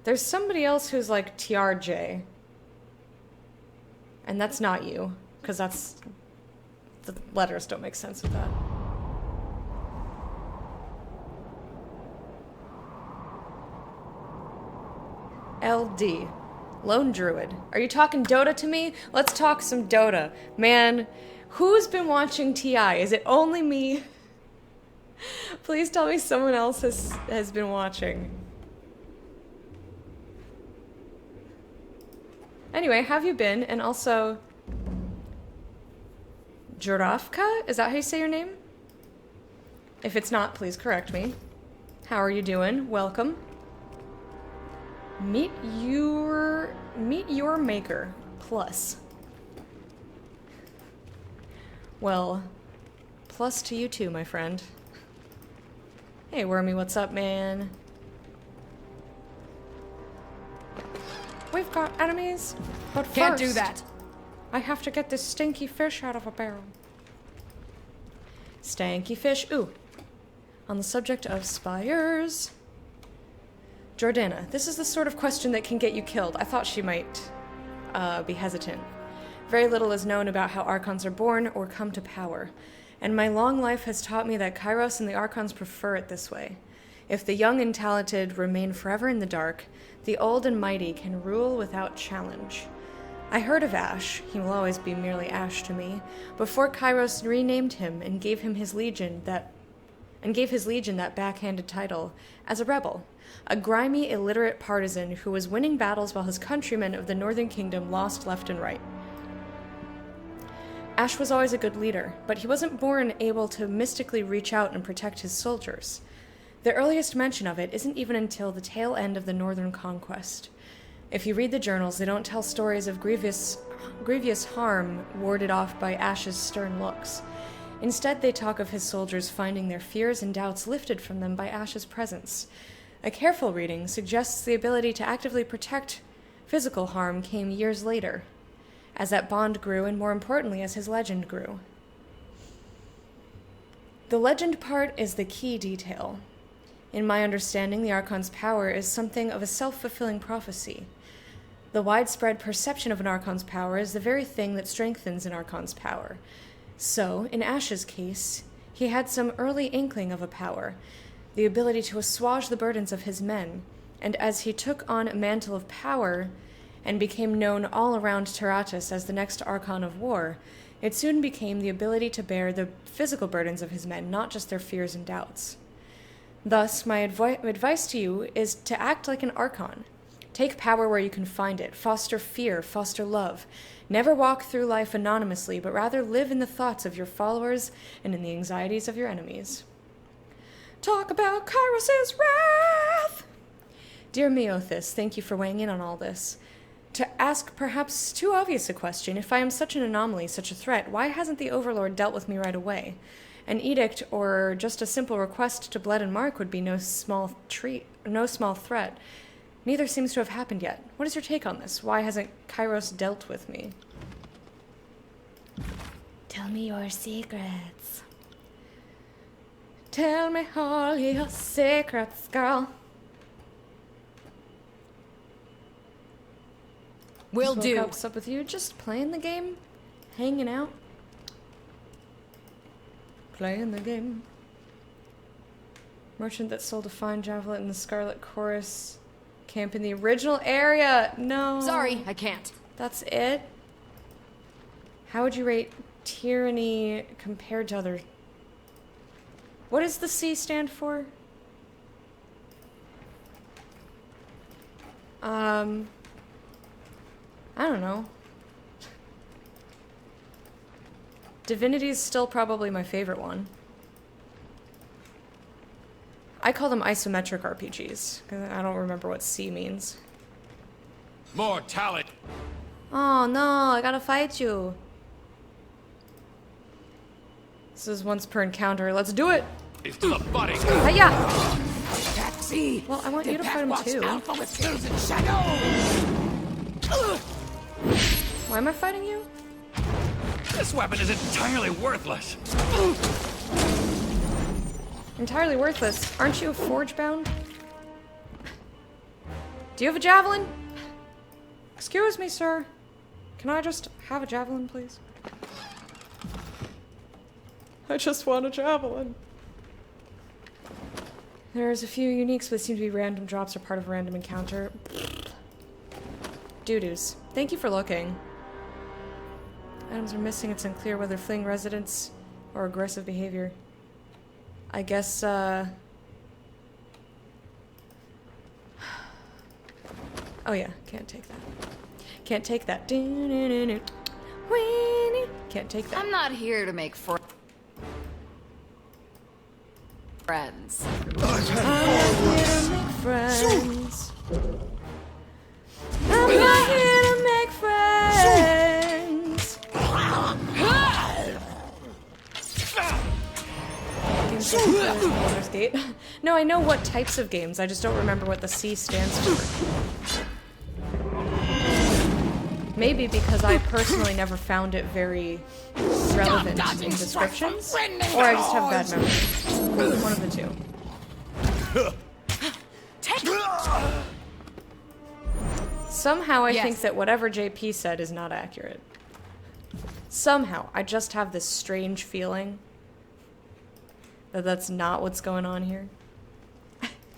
There's somebody else who's like TRJ. And that's not you, because that's... the letters don't make sense with that. LD. Lone Druid. Are you talking Dota to me? Let's talk some Dota. Man, who's been watching TI? Is it only me? Please tell me someone else has been watching. Anyway, have you been? And also... Jurafka? Is that how you say your name? If it's not, please correct me. How are you doing? Welcome. Meet your maker. Plus. Well, plus to you too, my friend. Hey, Wormy, what's up, man? We've got enemies, but first... Can't do that. I have to get this stinky fish out of a barrel. Stanky fish. Ooh. On the subject of spires. Jordana, this is the sort of question that can get you killed. I thought she might be hesitant. Very little is known about how Archons are born or come to power, and my long life has taught me that Kairos and the Archons prefer it this way. If the young and talented remain forever in the dark, the old and mighty can rule without challenge. I heard of Ash, he will always be merely Ash to me, before Kairos renamed him and gave his legion that backhanded title, as a rebel, a grimy, illiterate partisan who was winning battles while his countrymen of the Northern Kingdom lost left and right. Ash was always a good leader, but he wasn't born able to mystically reach out and protect his soldiers. The earliest mention of it isn't even until the tail end of the Northern Conquest. If you read the journals, they don't tell stories of grievous harm warded off by Ash's stern looks. Instead, they talk of his soldiers finding their fears and doubts lifted from them by Ash's presence. A careful reading suggests the ability to actively protect physical harm came years later, as that bond grew and, more importantly, as his legend grew. The legend part is the key detail. In my understanding, the Archon's power is something of a self-fulfilling prophecy. The widespread perception of an Archon's power is the very thing that strengthens an Archon's power. So, in Ash's case, he had some early inkling of a power, the ability to assuage the burdens of his men, and as he took on a mantle of power and became known all around Terratus as the next Archon of War, it soon became the ability to bear the physical burdens of his men, not just their fears and doubts. Thus, my advice to you is to act like an Archon. Take power where you can find it. Foster fear, foster love. Never walk through life anonymously, but rather live in the thoughts of your followers and in the anxieties of your enemies. Talk about Kairos' wrath! Dear Meothis, thank you for weighing in on all this. To ask perhaps too obvious a question, if I am such an anomaly, such a threat, why hasn't the Overlord dealt with me right away? An edict or just a simple request to Bled and Mark would be no small threat. Neither seems to have happened yet. What is your take on this? Why hasn't Kairos dealt with me? Tell me your secrets. Tell me all your secrets, girl. Will do. What's up with you? Just playing the game? Hanging out? Playing the game. Merchant that sold a fine javelin in the Scarlet Chorus camp in the original area. No. Sorry, I can't. That's it? How would you rate Tyranny compared to other... What does the C stand for? I don't know. Divinity's still probably my favorite one. I call them isometric RPGs, because I don't remember what C means. More talent. Oh no, I gotta fight you. This is once per encounter. Let's do it! It's to the body. Hiya! Taxi! Well, I want you to fight him too. Alpha with skills in shadow! Why am I fighting you? This weapon is entirely worthless. Entirely worthless. Aren't you forge bound? Do you have a javelin? Excuse me, sir. Can I just have a javelin, please? I just want a javelin. There's a few uniques, but seem to be random drops or part of a random encounter. Doo-doos. Thank you for looking. Items are missing. It's unclear whether fleeing residents or aggressive behavior. I guess, Oh yeah, can't take that. Can't take that. Can't take that. I'm not here to make friends. I'm not here to make friends. I'm not here to make friends. Games like Baldur's Gate. No, I know what types of games. I just don't remember what the C stands for. Maybe because I personally never found it very relevant in descriptions, or I just have bad memory. One of the two. Somehow I think that whatever JP said is not accurate. Somehow. I just have this strange feeling that that's not what's going on here.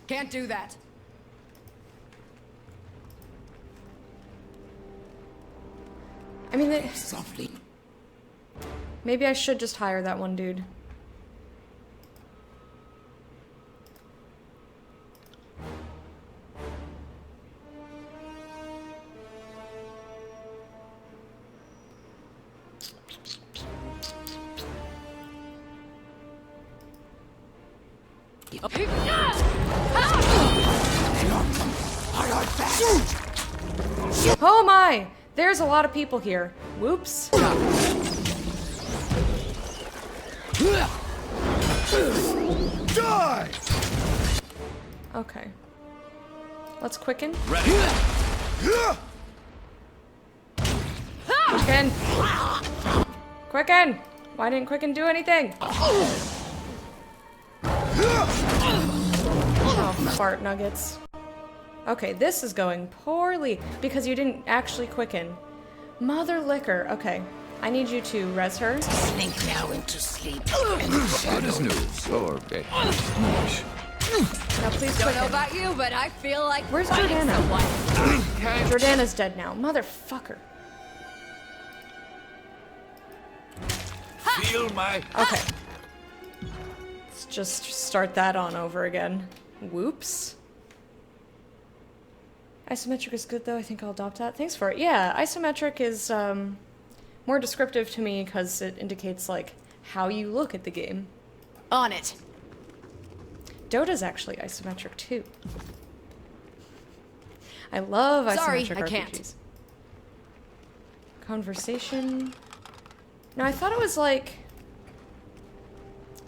Can't do that. I mean, Softly. maybe I should just hire that one dude. Oh my! There's a lot of people here. Whoops. Die! Okay. Let's quicken. Ready. Quicken! Quicken! Why didn't Quicken do anything? Oh, fart nuggets. Okay, this is going poorly because you didn't actually quicken. Mother liquor. Okay, I need you to res her. Slink now into sleep. Good as news. Or news. Now please Don't know quicken. about you, but I feel like Where's fighting Jordana? someone. Jordana's dead now. Motherfucker. Feel my... Okay. Let's just start that on over again. Whoops. Isometric is good though. I think I'll adopt that. Thanks for it. Yeah, isometric is more descriptive to me because it indicates like how you look at the game. On it. Dota's actually isometric too. I love Sorry, isometric I RPGs. can't. Conversation. No, I thought it was like...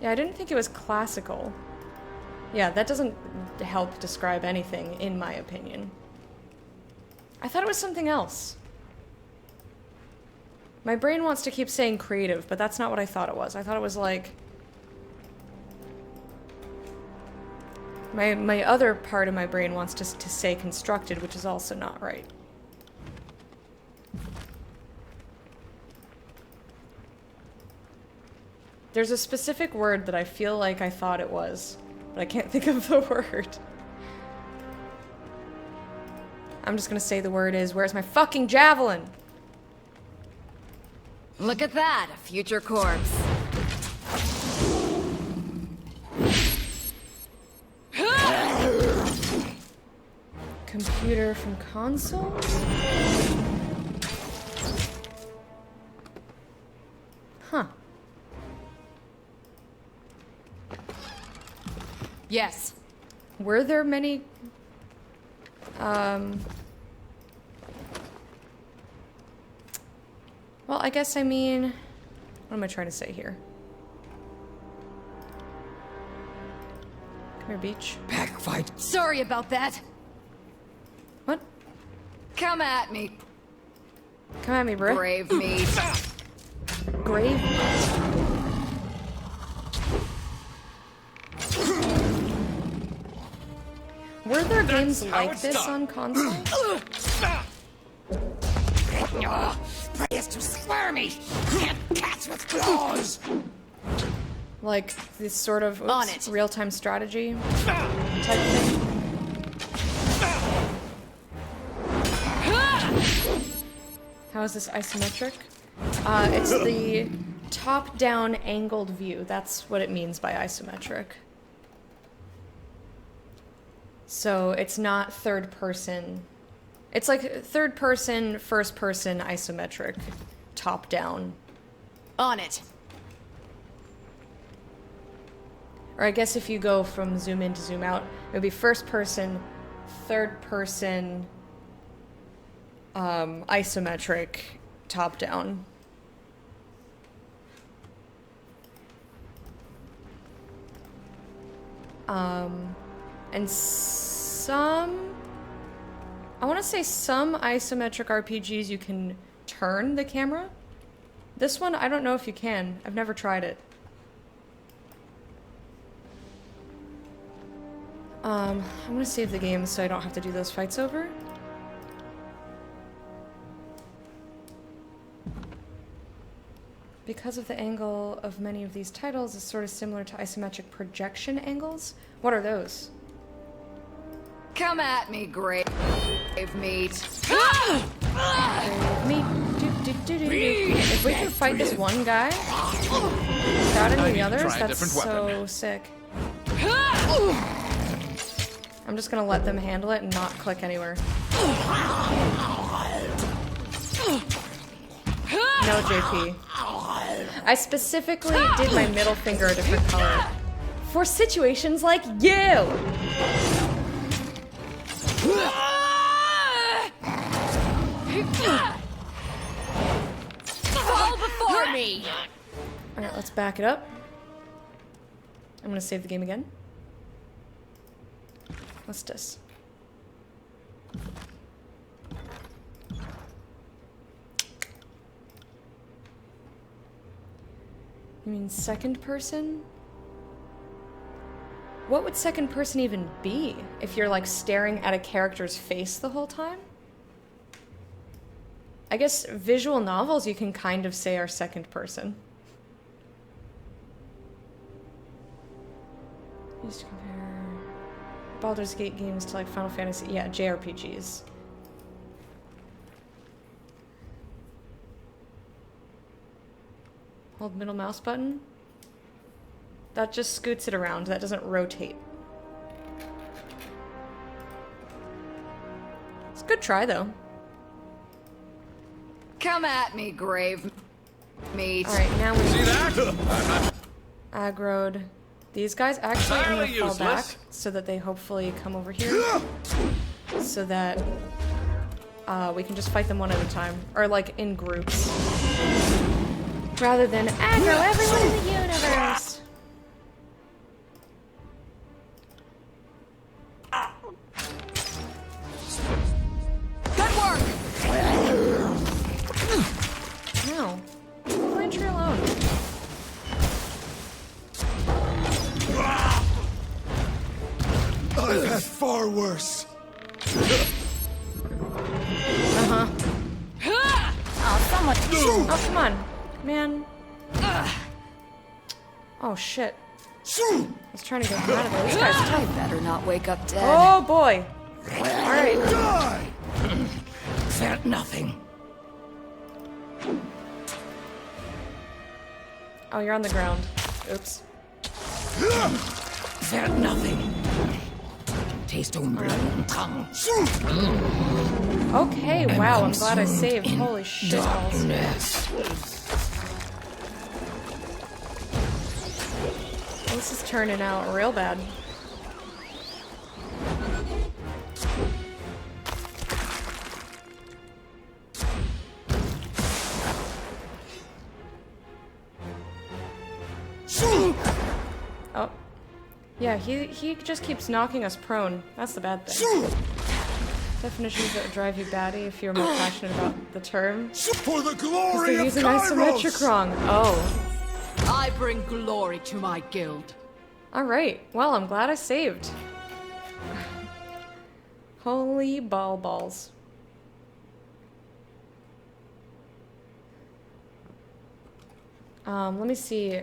Yeah, I didn't think it was classical. Yeah, that doesn't help describe anything, in my opinion. I thought it was something else. My brain wants to keep saying creative, but that's not what I thought it was. I thought it was like... My other part of my brain wants to say constructed, which is also not right. There's a specific word that I feel like I thought it was, but I can't think of the word. I'm just gonna say the word is, where's my fucking javelin? Look at that, a future corpse. Computer from console? Huh. Yes. Were there many... Well, I guess I mean... What am I trying to say here? Come here, Beach. Pack fight. Sorry about that. What? Come at me, Come at me, bro. brave meat. Grave. Were there games like this on console? Prey is too squirmy. Can't catch with claws. Like this sort of On it. real-time strategy type thing? How is this isometric? It's the top-down angled view. That's what it means by isometric. So it's not third person. It's like third person, first person isometric, top down. On it. Or I guess if you go from zoom in to zoom out, it would be first person, third person, isometric, top down. And some, I want to say some isometric RPGs you can turn the camera. This one, I don't know if you can. I've never tried it. I'm gonna save the game so I don't have to do those fights over. Because of the angle of many of these titles is sort of similar to isometric projection angles. What are those? Come at me, grave meat. Me. If we can fight this one guy without any of the others, try a that's different so weapon. sick. I'm just gonna let them handle it and not click anywhere. No, JP. I specifically did my middle finger a different color. For situations like you! Fall before me. Alright, let's back it up. I'm gonna save the game again. What's this? You mean second person? What would second person even be if you're like staring at a character's face the whole time? I guess visual novels you can kind of say are second person. Used to compare Baldur's Gate games to like Final Fantasy, yeah, JRPGs. Hold middle mouse button. That just scoots it around. That doesn't rotate. It's a good try, though. Come at me, grave meat. Alright, now we See that? aggroed these guys. Actually, I'm gonna Entirely fall back useless. so that they hopefully come over here. So that we can just fight them one at a time. Or like in groups. Rather than aggro everyone in the universe. Good work. No. Leave Lantry alone. I've had far worse. Uh-huh. Oh, someone. Oh, come on. Man. Oh, shit. I was trying to get him out of there. This guy's I tough. better not wake up dead. Oh, boy. Alright. Die! Felt nothing. Oh, you're on the ground. Oops. Felt nothing. Taste on blood and tongue. Okay, wow, I'm glad I saved. In Holy shit balls. darkness. This is turning out real bad. Yeah, he just keeps knocking us prone. That's the bad thing. Definitions that would drive you batty if you're more passionate about the term. For the glory They're of using Kairos! isometric wrong. Oh. I bring glory to my guild. Alright. Well, I'm glad I saved. Holy balls. Let me see.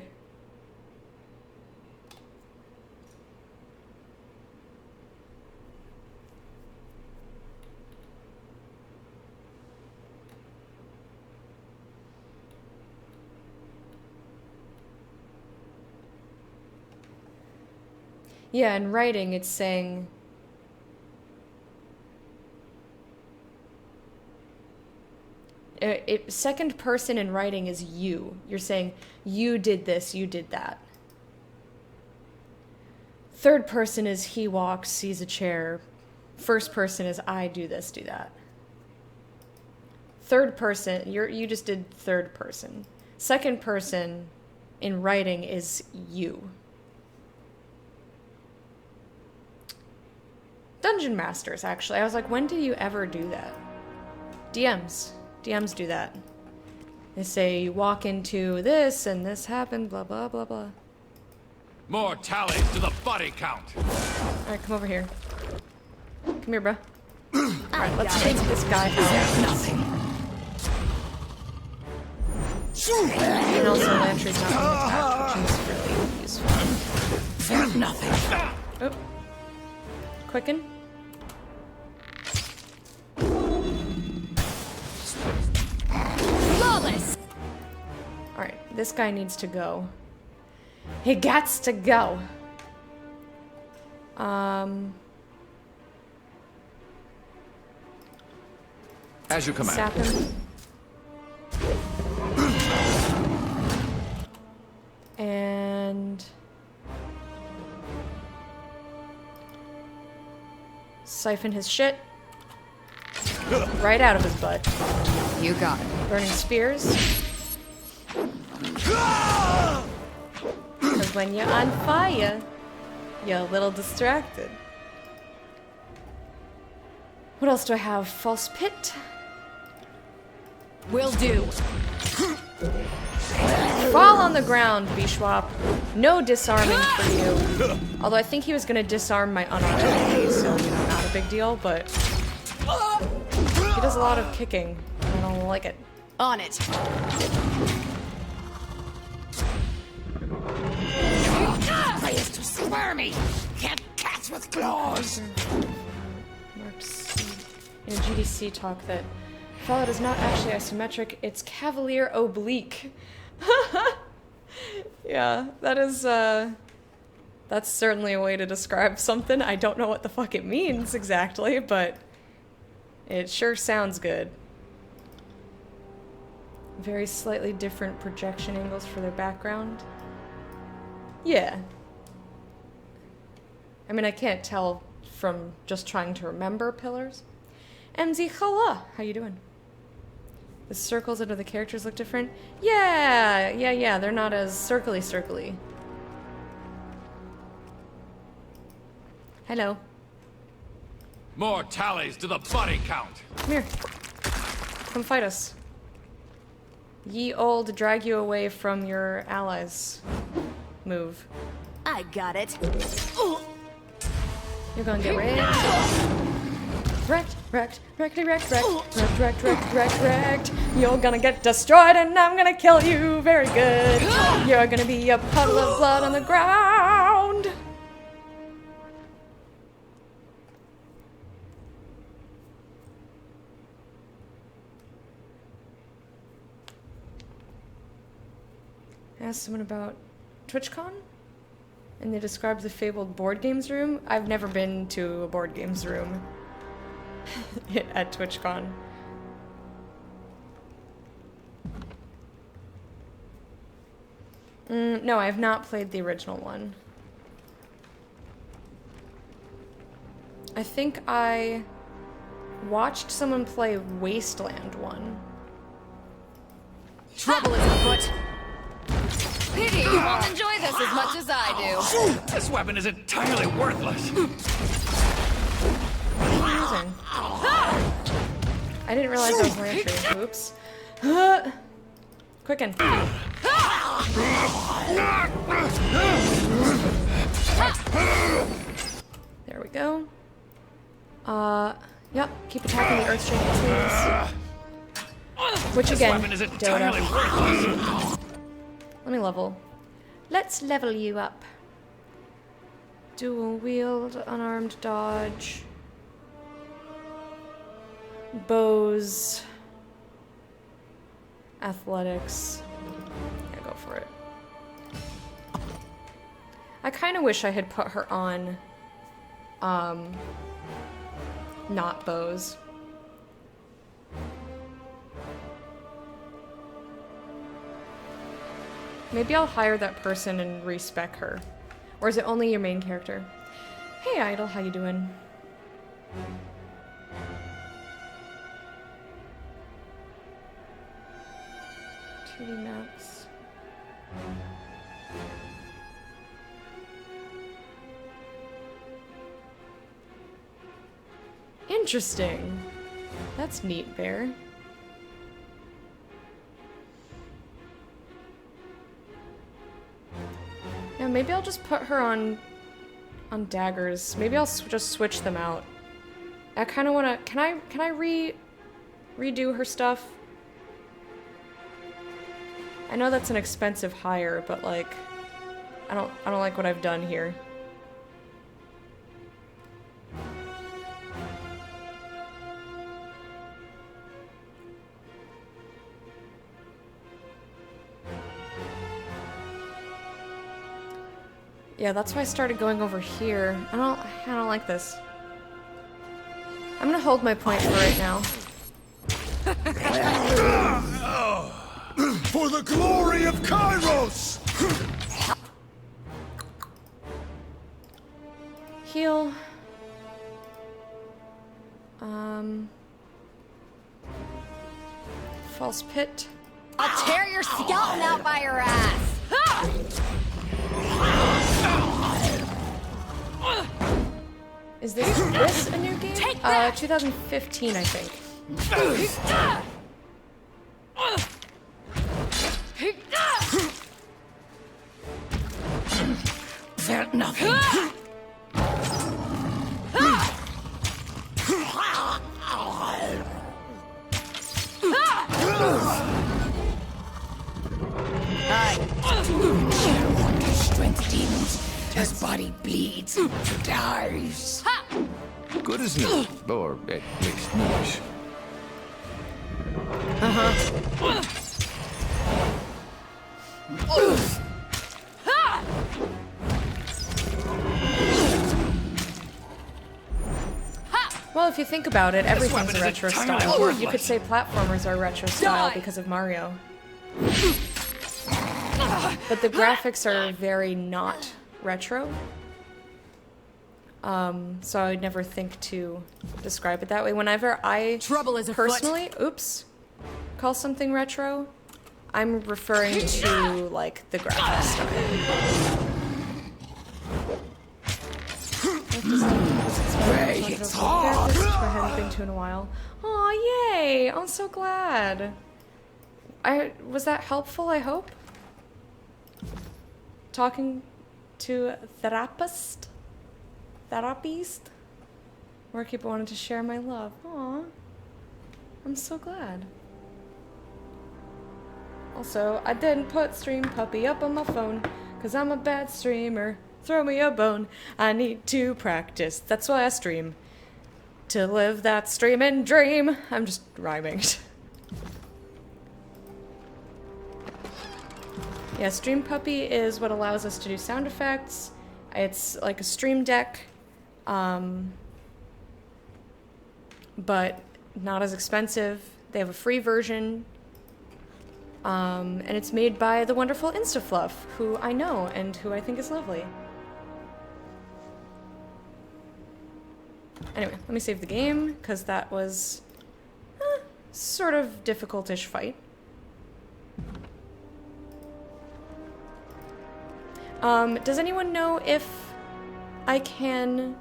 Yeah, in writing it's saying second person in writing is you. You're saying you did this, you did that. Third person is he walks, sees a chair. First person is I do this, do that. Third person, you just did third person. Second person in writing is you. Dungeon Masters, actually. I was like, when do you ever do that? DMs do that. They say you walk into this and this happened, blah, blah, blah, blah. More tallies to the body count. Alright, come over here. Come here, bro. Alright, let's take this guy out. Nothing. And also, Lantry's not being attacked, which is really useful. There's nothing. Oh. Quicken. Flawless. Alright, this guy needs to go. He gots to go. As you command. Sap him. And siphon his shit right out of his butt. You got it. Burning spears. Because when you're on fire, you're a little distracted. What else do I have? False pit. Will do. Fall on the ground, Bishwap. No disarming for you. Although I think he was going to disarm my unarmed enemy, so, you know, not a big deal, but he does a lot of kicking. I don't like it. On it. Prey is too squirmy. Can't catch with claws. Mark C. In a GDC talk that Fallout is not actually isometric, it's cavalier oblique. Yeah, that is, that's certainly a way to describe something. I don't know what the fuck it means exactly, but it sure sounds good. Very slightly different projection angles for their background. Yeah. I mean, I can't tell from just trying to remember pillars. MZ Khala, how you doing? The circles under the characters look different? Yeah, they're not as circly. Hello. More tallies to the body count. Come here. Come fight us. Ye old drag you away from your allies move. I got it. You're gonna get wrecked. Wrecked. You're gonna get destroyed and I'm gonna kill you. Very good. You're gonna be a puddle of blood on the ground. I asked someone about TwitchCon, and they described the fabled board games room. I've never been to a board games room at TwitchCon. No, I have not played the original one. I think I watched someone play Wasteland 1. Trouble is afoot. Pity you won't enjoy this as much as I do. This weapon is entirely worthless. Amazing. I didn't realize I was ranching. Oops. Quicken. There we go. Yep. Keep attacking the earth-shaking tools. Which again, This weapon is entirely worthless. let me level. Let's level you up. Dual wield, unarmed dodge. Bows. Athletics. Yeah, go for it. I kind of wish I had put her on, not bows. Maybe I'll hire that person and respec her. Or is it only your main character? Hey Idol, how you doing? Max. Interesting. That's neat, Bear. Yeah, maybe I'll just put her on daggers. Maybe I'll just switch them out. I kind of want to. Can I redo her stuff? I know that's an expensive hire, but like, I don't like what I've done here. Yeah, that's why I started going over here. I don't like this. I'm gonna hold my point for right now. For the glory of Kairos! Heal. False pit. I'll tear your skeleton out by your ass. Ha! Is this a new game? Take that! 2015, I think. Felt nothing. Strength demons. His body bleeds and dies. Good as new, or at least newish. Well, if you think about it, everything's weapon a is retro entirely style. worthless. You could say platformers are retro style Die. because of Mario. But the graphics are very not retro. So I would never think to describe it that way. Whenever I Trouble is afoot. personally, call something retro, I'm referring to like the graphic style. It's hard. Which I haven't been to in a while. Aw, yay! I'm so glad. Was that helpful, I hope? Talking to a therapist? More people wanted to share my love. Aw. I'm so glad. Also, I didn't put Stream Puppy up on my phone, 'cause I'm a bad streamer. Throw me a bone. I need to practice. That's why I stream. To live that streaming dream. I'm just rhyming. Yeah, Stream Puppy is what allows us to do sound effects. It's like a stream deck, but not as expensive. They have a free version, and it's made by the wonderful InstaFluff, who I know and who I think is lovely. Anyway, let me save the game, because that was sort of difficult-ish fight. Does anyone know if I can...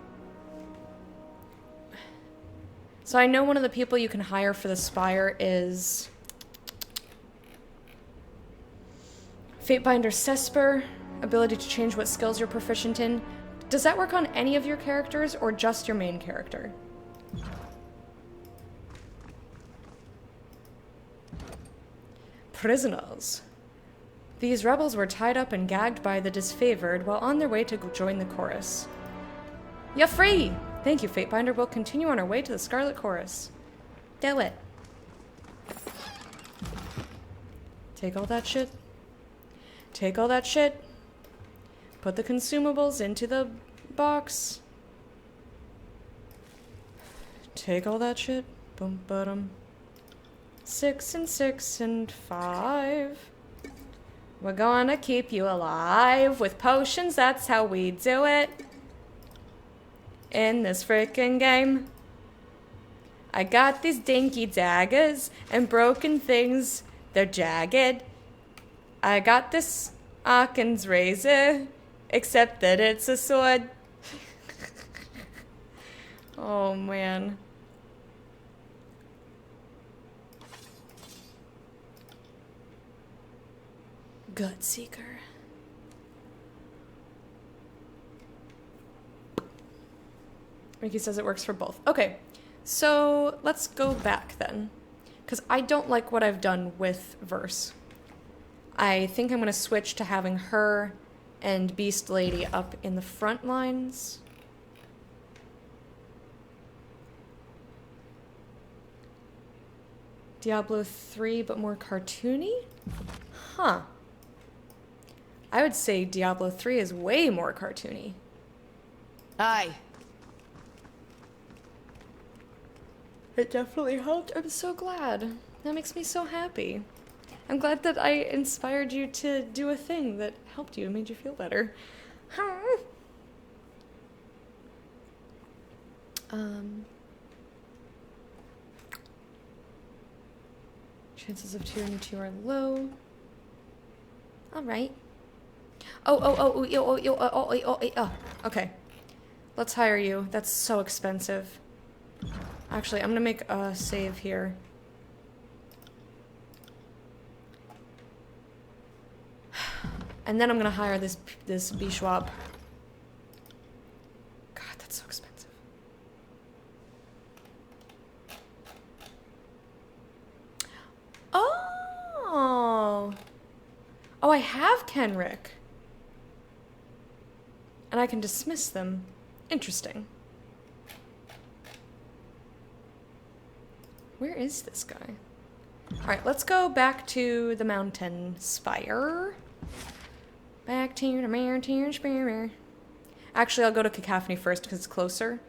So I know one of the people you can hire for the Spire is... Fatebinder Cesper, ability to change what skills you're proficient in. Does that work on any of your characters or just your main character? Prisoners. These rebels were tied up and gagged by the disfavored while on their way to join the chorus. You're free! Thank you, Fatebinder. We'll continue on our way to the Scarlet Chorus. Do it. Take all that shit. Take all that shit. Put the consumables into the box. Take all that shit. Boom, ba-dum. 6 and 6 and 5. We're gonna keep you alive with potions. That's how we do it. In this frickin' game. I got these dinky daggers and broken things. They're jagged. I got this Occam's razor, except that it's a sword. Oh, man. Gutseeker. Mickey says it works for both. Okay, so let's go back then. Because I don't like what I've done with Verse. I think I'm going to switch to having her and Beast Lady up in the front lines. Diablo 3, but more cartoony? Huh. I would say Diablo 3 is way more cartoony. Aye. It definitely helped. I'm so glad. That makes me so happy. I'm glad that I inspired you to do a thing that helped you and made you feel better. Chances of Tyranny 2 are low. Alright. Okay. Let's hire you. That's so expensive. Actually, I'm gonna make a save here. And then I'm gonna hire this Bishwab. God, that's so expensive. Oh! Oh, I have Kenrick. And I can dismiss them. Interesting. Where is this guy? Alright, let's go back to the mountain spire. Back to the mountain spire. Actually, I'll go to Cacophony first because it's closer.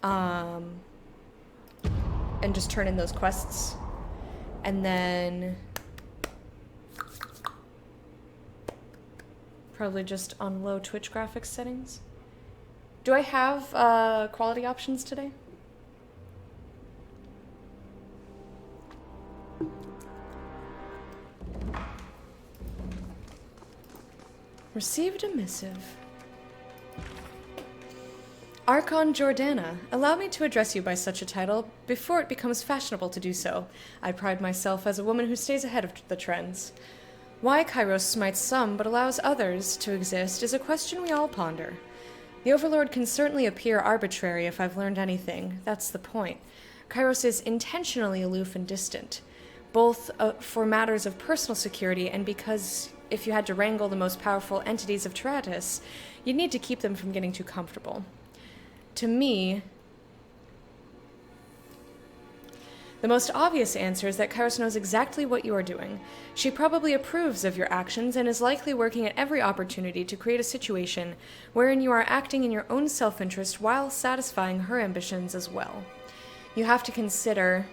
And just turn in those quests. And then... probably just on low Twitch graphics settings. Do I have quality options today? Received a missive. Archon Jordana, allow me to address you by such a title before it becomes fashionable to do so. I pride myself as a woman who stays ahead of the trends. Why Kairos smites some but allows others to exist is a question we all ponder. The Overlord can certainly appear arbitrary if I've learned anything. That's the point. Kairos is intentionally aloof and distant, both for matters of personal security and because if you had to wrangle the most powerful entities of Tyranny, you'd need to keep them from getting too comfortable. To me, the most obvious answer is that Kairos knows exactly what you are doing. She probably approves of your actions and is likely working at every opportunity to create a situation wherein you are acting in your own self-interest while satisfying her ambitions as well. You have to consider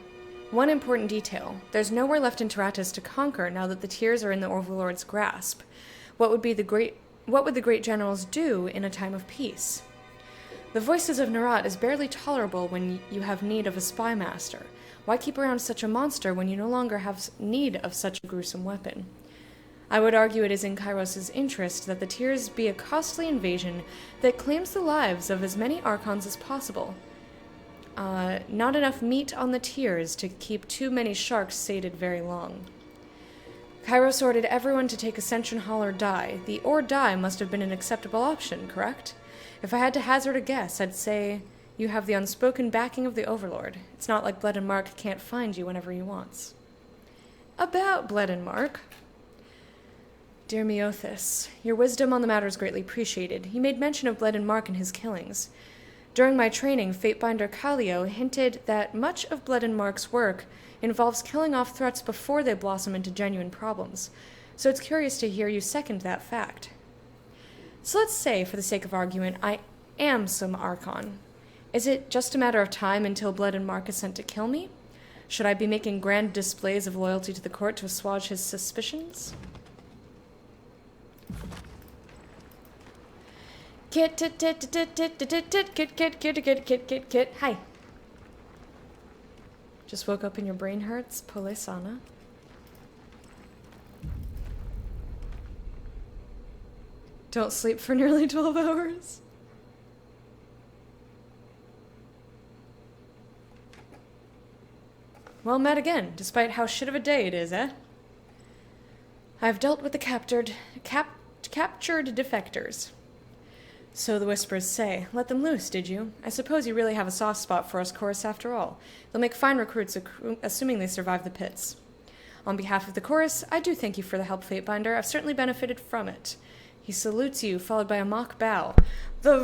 one important detail. There's nowhere left in Tyranny to conquer now that the Tears are in the Overlord's grasp. What would the great generals do in a time of peace? The voices of Nerat is barely tolerable when you have need of a spy master. Why keep around such a monster when you no longer have need of such a gruesome weapon? I would argue it is in Kairos' interest that the Tears be a costly invasion that claims the lives of as many Archons as possible. Not enough meat on the Tears to keep too many sharks sated very long. Kairos ordered everyone to take Ascension Hall or die. The or die must have been an acceptable option, correct? If I had to hazard a guess, I'd say you have the unspoken backing of the Overlord. It's not like Bled and Mark can't find you whenever he wants. About Bled and Mark. Dear Meothis, your wisdom on the matter is greatly appreciated. He made mention of Bled and Mark in his killings. During my training, Fatebinder Kallio hinted that much of Bled and Mark's work involves killing off threats before they blossom into genuine problems, so it's curious to hear you second that fact. So let's say, for the sake of argument, I am some Archon. Is it just a matter of time until Bled and Mark is sent to kill me? Should I be making grand displays of loyalty to the court to assuage his suspicions? Kit. Hi. Just woke up and your brain hurts? Pole sana. Don't sleep for nearly 12 hours. Well met again, despite how shit of a day it is, eh? I've dealt with the captured defectors. So the Whispers say. Let them loose, did you? I suppose you really have a soft spot for us chorus after all. They'll make fine recruits, assuming they survive the pits. On behalf of the chorus, I do thank you for the help, Fatebinder. I've certainly benefited from it. He salutes you, followed by a mock bow. The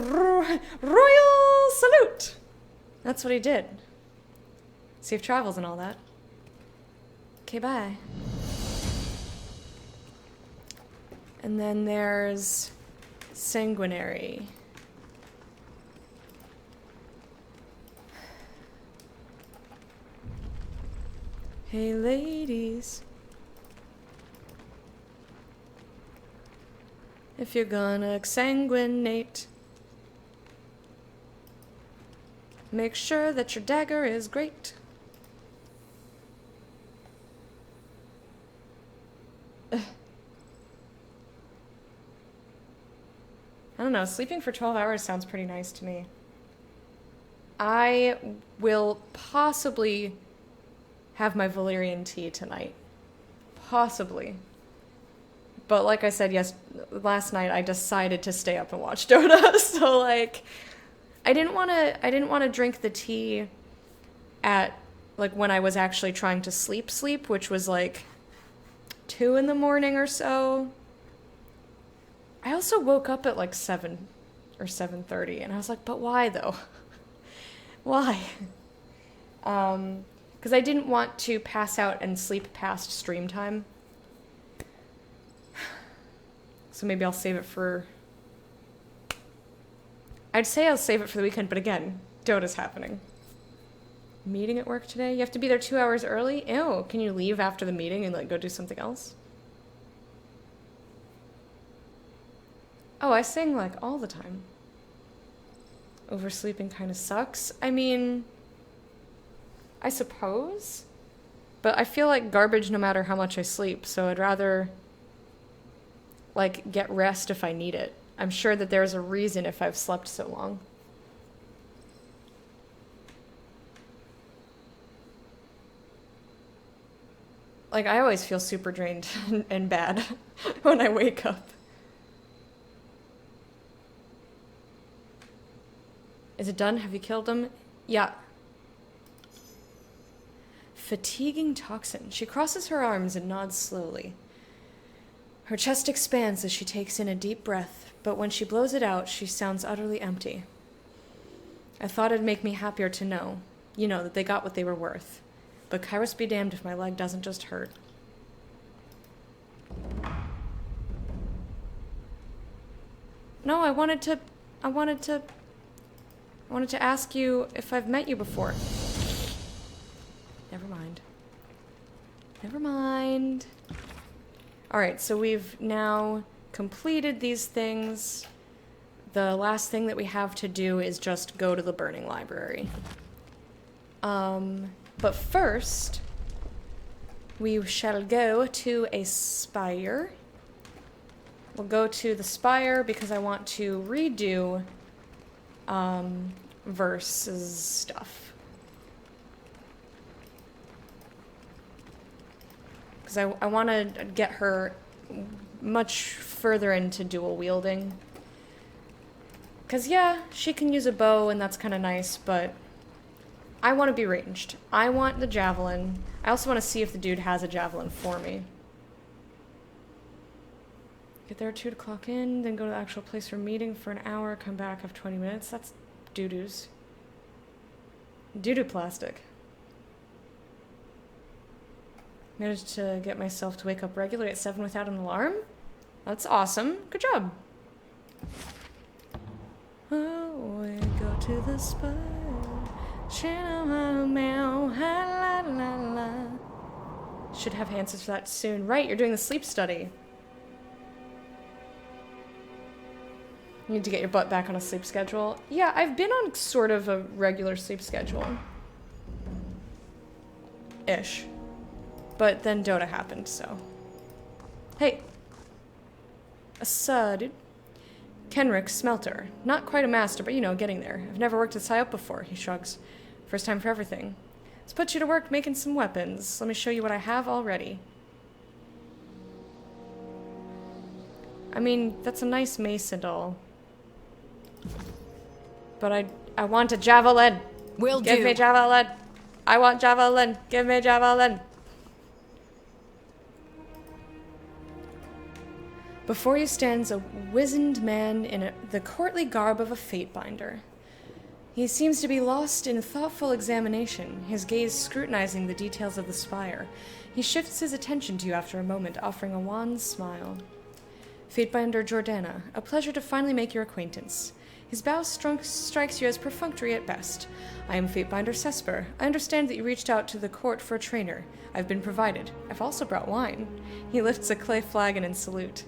royal salute! That's what he did. Safe travels and all that. Okay, bye. And then there's Sanguinary. Hey, ladies. If you're gonna sanguinate, make sure that your dagger is great. I don't know, sleeping for 12 hours sounds pretty nice to me. I will possibly have my Valyrian tea tonight. Possibly. But like I said, last night I decided to stay up and watch Dota, so like I didn't want to drink the tea at like when I was actually trying to sleep, which was like 2 in the morning or so. I also woke up at like 7 or 7:30, and I was like, but why though? Why? Because I didn't want to pass out and sleep past stream time. So maybe I'll save it for... I'd say I'll save it for the weekend, but again, Dota's happening. Meeting at work today? You have to be there 2 hours early? Ew, can you leave after the meeting and like go do something else? Oh, I sing like all the time. Oversleeping kind of sucks. I mean, I suppose. But I feel like garbage no matter how much I sleep, so I'd rather like get rest if I need it. I'm sure that there's a reason if I've slept so long. Like, I always feel super drained and bad when I wake up. Is it done? Have you killed him? Yeah. Fatiguing toxin. She crosses her arms and nods slowly. Her chest expands as she takes in a deep breath, but when she blows it out, she sounds utterly empty. I thought it'd make me happier to know, that they got what they were worth. But Kairos be damned if my leg doesn't just hurt. No, I wanted to ask you if I've met you before. Never mind. Never mind. Alright, so we've now completed these things. The last thing that we have to do is just go to the Burning Library. But first, we shall go to a spire we'll go to the spire because I want to redo versus stuff. Because I want to get her much further into dual wielding. Because, yeah, she can use a bow and that's kind of nice, but I want to be ranged. I want the javelin. I also want to see if the dude has a javelin for me. Get there at 2 to clock in, then go to the actual place for meeting for an hour, come back, have 20 minutes. That's doo-doos. Doo-doo plastic. Managed to get myself to wake up regularly at 7 without an alarm? That's awesome. Good job. Oh, we go to the spire. Should have answers for that soon. Right, you're doing the sleep study. You need to get your butt back on a sleep schedule. Yeah, I've been on sort of a regular sleep schedule. Ish. But then Dota happened, so. Hey. Dude. Kenrick Smelter. Not quite a master, but you know, getting there. I've never worked this high up before, he shrugs. First time for everything. Let's put you to work making some weapons. Let me show you what I have already. I mean, that's a nice mace and all. But I want a javelin. Will do. Give me javelin. I want javelin. Give me javelin. Before you stands a wizened man in the courtly garb of a fate-binder. He seems to be lost in thoughtful examination, his gaze scrutinizing the details of the spire. He shifts his attention to you after a moment, offering a wan smile. Fate-binder Jordana, a pleasure to finally make your acquaintance. His bow strikes you as perfunctory at best. I am Fate-binder Cesper. I understand that you reached out to the court for a trainer. I've been provided. I've also brought wine. He lifts a clay flagon in salute.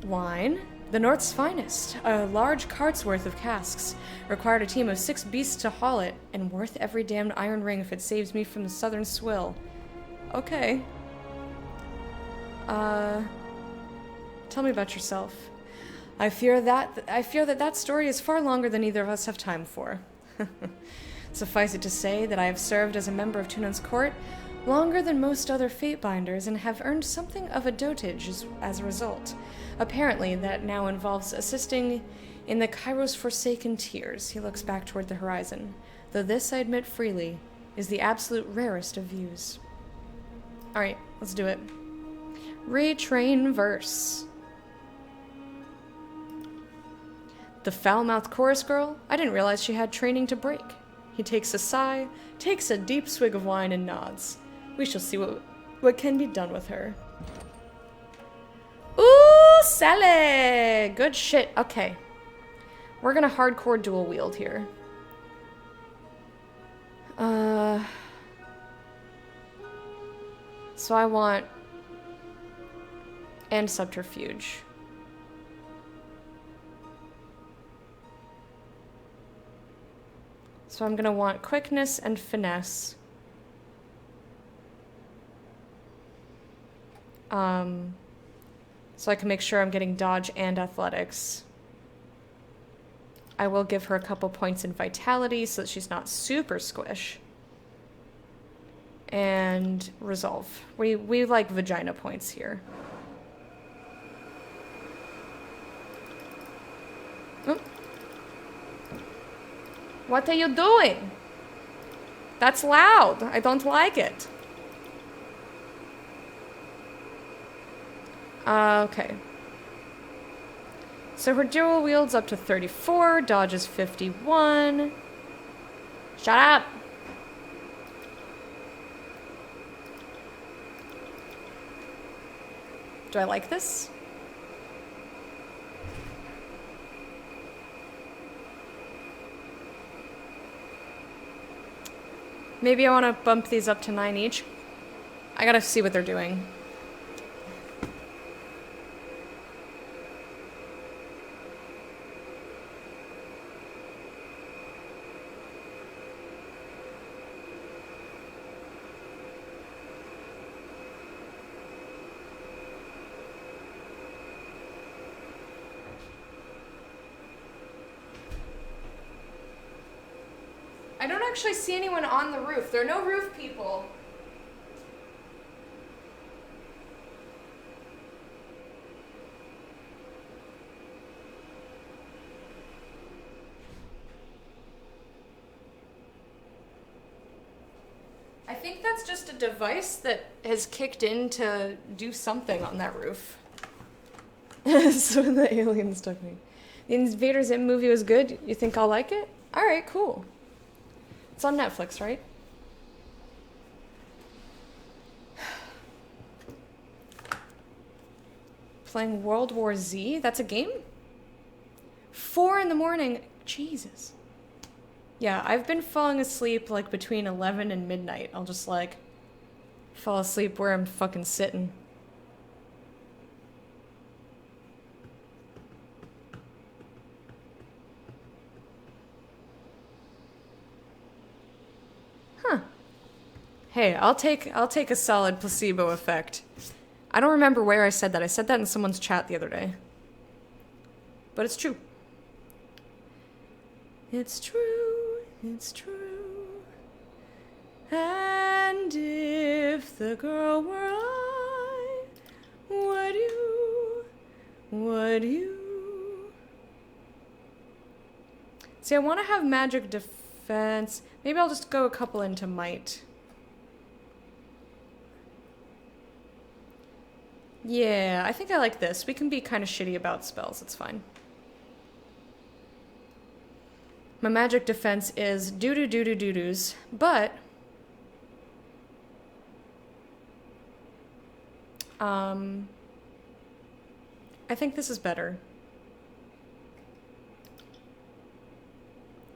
Wine? The North's finest. A large cart's worth of casks. Required a team of 6 beasts to haul it, and worth every damned iron ring if it saves me from the southern swill. Okay. Tell me about yourself. I fear that story is far longer than either of us have time for. Suffice it to say that I have served as a member of Tunan's court longer than most other fate-binders and have earned something of a dotage as a result. Apparently, that now involves assisting in the Kairos Forsaken Tears. He looks back toward the horizon. Though this, I admit freely, is the absolute rarest of views. Alright, let's do it. Retrain verse. The foul-mouthed chorus girl? I didn't realize she had training to break. He takes a sigh, takes a deep swig of wine, and nods. We shall see what can be done with her. Ooh, Sally! Good shit. Okay. We're gonna hardcore dual wield here. So I want... and subterfuge. So I'm gonna want quickness and finesse. So I can make sure I'm getting dodge and athletics. I will give her a couple points in vitality so that she's not super squish. And resolve. We like vagina points here. Oh. What are you doing? That's loud. I don't like it. Okay. So her dual wield's up to 34, dodge is 51. Shut up! Do I like this? Maybe I want to bump these up to 9 each. I gotta see what they're doing. I don't actually see anyone on the roof. There are no roof people. I think that's just a device that has kicked in to do something on that roof. So the aliens took me. The Invaders Zim movie was good. You think I'll like it? Alright, cool. It's on Netflix, right? Playing World War Z? That's a game? 4 in the morning. Jesus. Yeah, I've been falling asleep like between 11 and midnight. I'll just like fall asleep where I'm fucking sitting. Huh. Hey, I'll take a solid placebo effect. I don't remember where I said that. I said that in someone's chat the other day. But it's true. It's true. It's true. And if the girl were I, would you? See, I want to have magic defense. Maybe I'll just go a couple into might. Yeah, I think I like this. We can be kind of shitty about spells. It's fine. My magic defense is doo-doo-doo-doo-doo-doos, but I think this is better.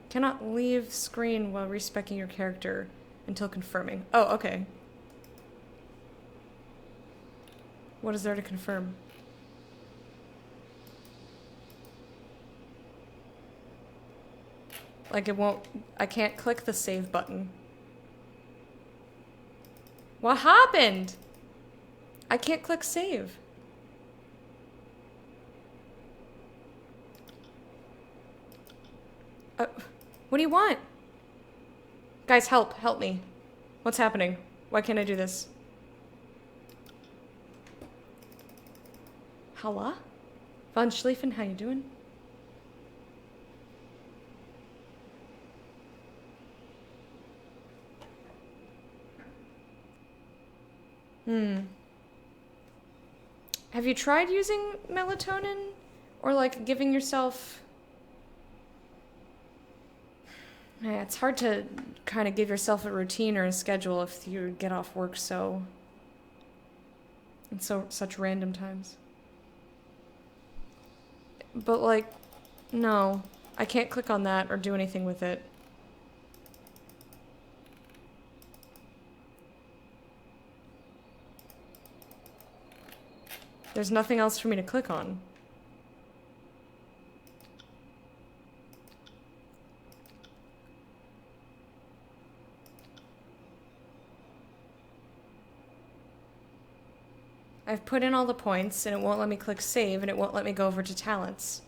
Cannot leave screen while respecing your character until confirming. Oh, okay. What is there to confirm? Like it won't, I can't click the save button. What happened? I can't click save. What do you want? Guys, help me. What's happening? Why can't I do this? Hello? Von Schlieffen, how you doing? Have you tried using melatonin? Or like giving yourself... Yeah, it's hard to kind of give yourself a routine or a schedule if you get off work so... in such random times. But like, no. I can't click on that or do anything with it. There's nothing else for me to click on. I've put in all the points and it won't let me click save and it won't let me go over to talents.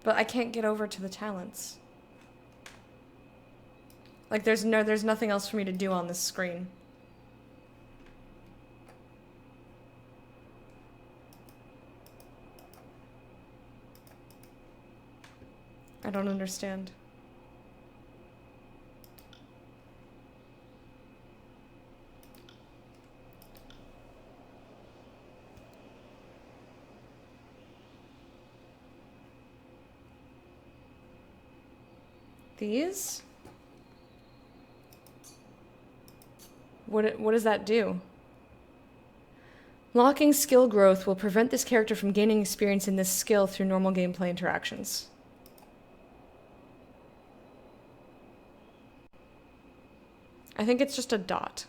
But I can't get over to the talents. Like there's nothing else for me to do on this screen. I don't understand. These? What does that do? Locking skill growth will prevent this character from gaining experience in this skill through normal gameplay interactions. I think it's just a dot.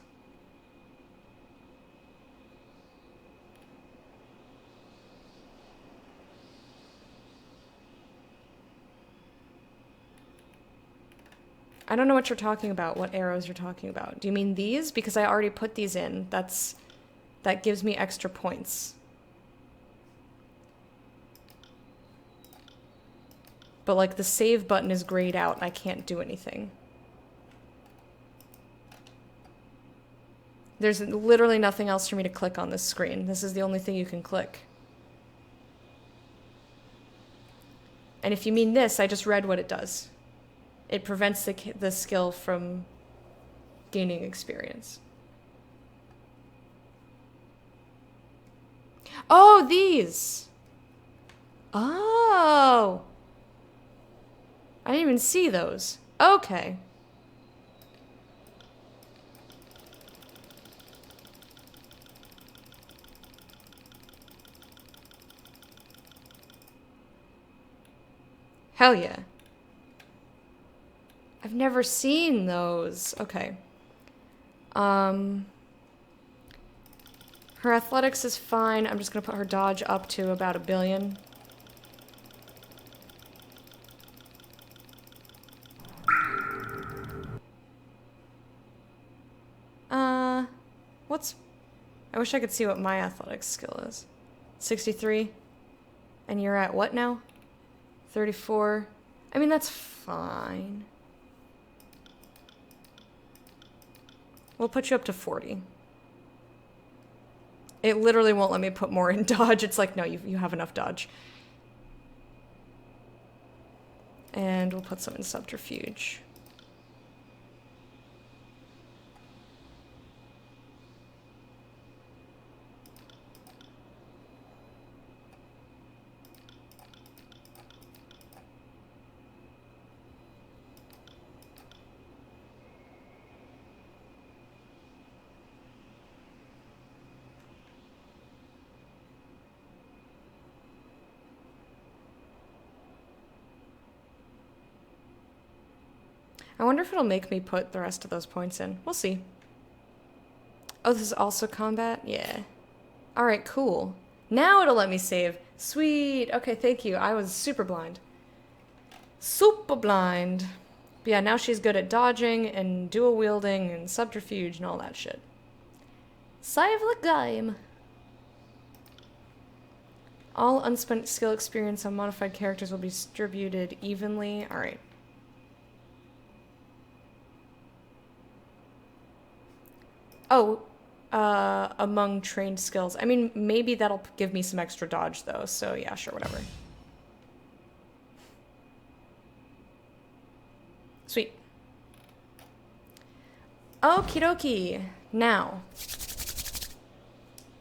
I don't know what you're talking about, what arrows you're talking about. Do you mean these? Because I already put these in. That gives me extra points. But like the save button is grayed out and I can't do anything. There's literally nothing else for me to click on this screen. This is the only thing you can click. And if you mean this, I just read what it does. It prevents the skill from gaining experience. Oh, these! Oh! I didn't even see those. Okay. Hell yeah. I've never seen those. Okay. Her athletics is fine. I'm just gonna put her dodge up to about 1 billion. I wish I could see what my athletics skill is. 63. And you're at what now? 34. I mean, that's fine. We'll put you up to 40. It literally won't let me put more in dodge. It's like, no, you have enough dodge. And we'll put some in subterfuge. I wonder if it'll make me put the rest of those points in. We'll see. Oh, this is also combat? Yeah. Alright, cool. Now it'll let me save. Sweet. Okay, thank you. I was super blind. Super blind. But yeah, now she's good at dodging and dual wielding and subterfuge and all that shit. Save the game. All unspent skill experience on modified characters will be distributed evenly. Alright. Oh, among trained skills. I mean, maybe that'll give me some extra dodge, though. So, yeah, sure, whatever. Sweet. Okie dokie. Now.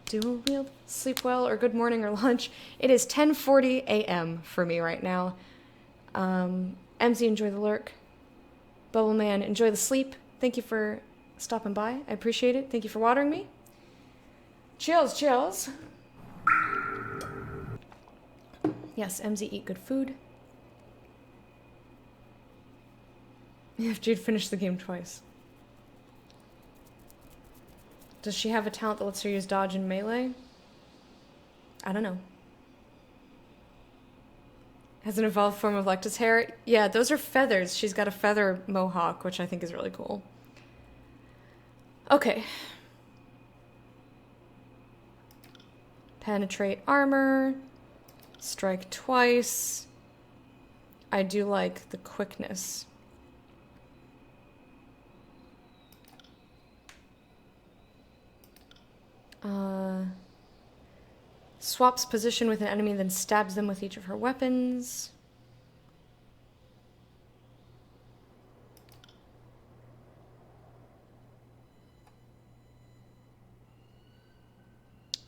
Dual wield, sleep well, or good morning or lunch. It is 10:40 a.m. for me right now. MZ, enjoy the lurk. Bubble Man, enjoy the sleep. Thank you for stopping by. I appreciate it. Thank you for watering me. Chills, chills. Yes, MZ, eat good food. If Jude finished the game twice. Does she have a talent that lets her use dodge and melee? I don't know. Has an evolved form of Lecta's hair? Yeah, those are feathers. She's got a feather mohawk, which I think is really cool. Okay. Penetrate armor. Strike twice. I do like the quickness. Swaps position with an enemy, then stabs them with each of her weapons.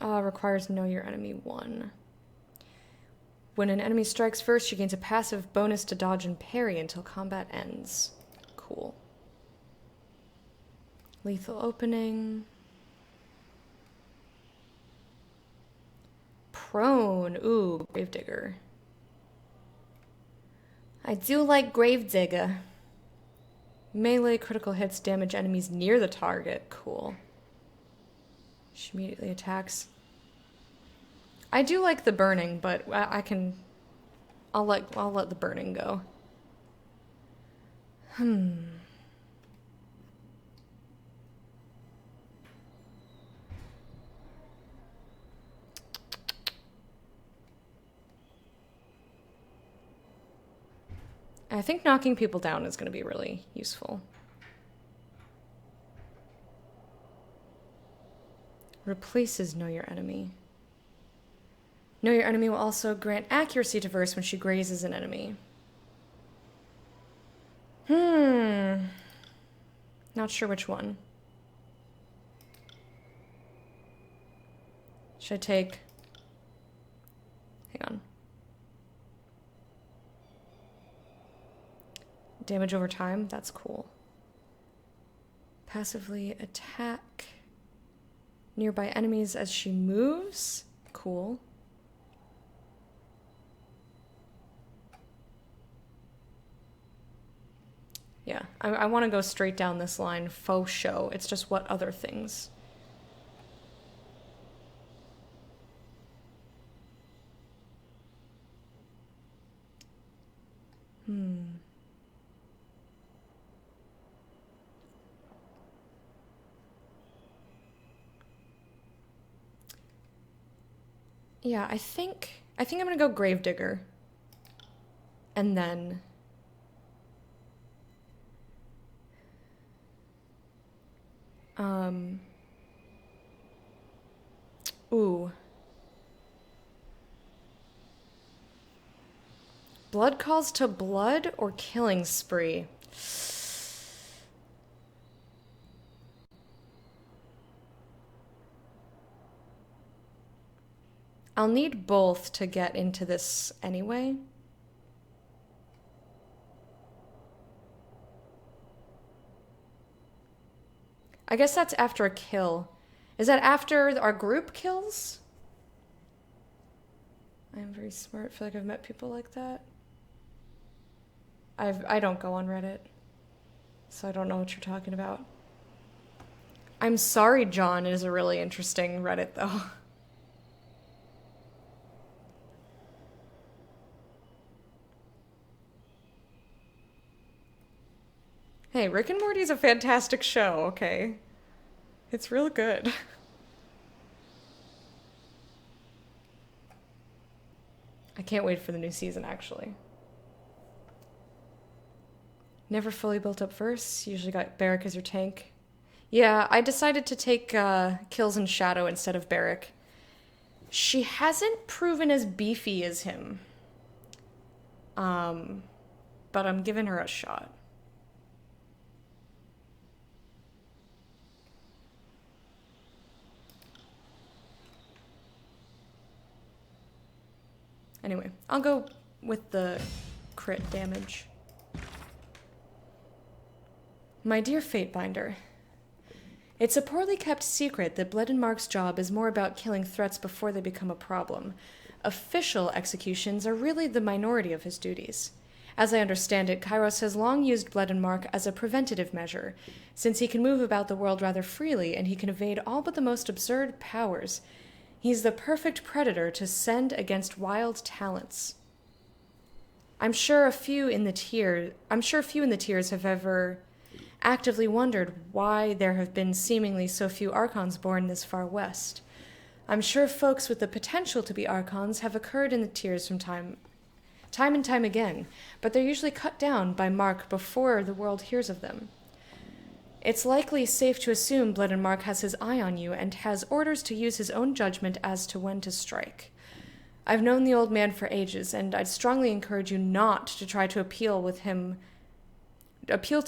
Requires know your enemy 1. When an enemy strikes first, she gains a passive bonus to dodge and parry until combat ends. Cool. Lethal opening. Prone. Ooh, Gravedigger. I do like Gravedigger. Melee critical hits damage enemies near the target. Cool. She immediately attacks. I do like the burning, but I'll let the burning go. I think knocking people down is going to be really useful. Replaces Know Your Enemy. Know Your Enemy will also grant accuracy to verse when she grazes an enemy. Not sure which one. Should I take... Hang on. Damage over time? That's cool. Passively attack nearby enemies as she moves? Cool. Yeah, I want to go straight down this line, faux show. It's just what other things. Yeah, I think I'm gonna go Gravedigger. And then... Ooh. Blood Calls to Blood or Killing Spree? I'll need both to get into this anyway. I guess that's after a kill. Is that after our group kills? I am very smart. I feel like I've met people like that. I don't go on Reddit, so I don't know what you're talking about. I'm Sorry John is a really interesting Reddit, though. Hey, Rick and Morty's a fantastic show, okay? It's real good. I can't wait for the new season, actually. Never fully built up verse. Usually got Barrack as your tank. Yeah, I decided to take kills in Shadow instead of Barrack. She hasn't proven as beefy as him. But I'm giving her a shot. Anyway, I'll go with the crit damage. My dear Fatebinder, it's a poorly kept secret that Bledenmark's job is more about killing threats before they become a problem. Official executions are really the minority of his duties. As I understand it, Kairos has long used Bledenmark as a preventative measure, since he can move about the world rather freely and he can evade all but the most absurd powers. He's the perfect predator to send against wild talents. I'm sure few in the tiers have ever actively wondered why there have been seemingly so few Archons born this far west. I'm sure folks with the potential to be Archons have occurred in the tiers from time and time again, but they're usually cut down by Mark before the world hears of them. It's likely safe to assume Bledenmark has his eye on you and has orders to use his own judgment as to when to strike. I've known the old man for ages, and I'd strongly encourage you not to try to appeal to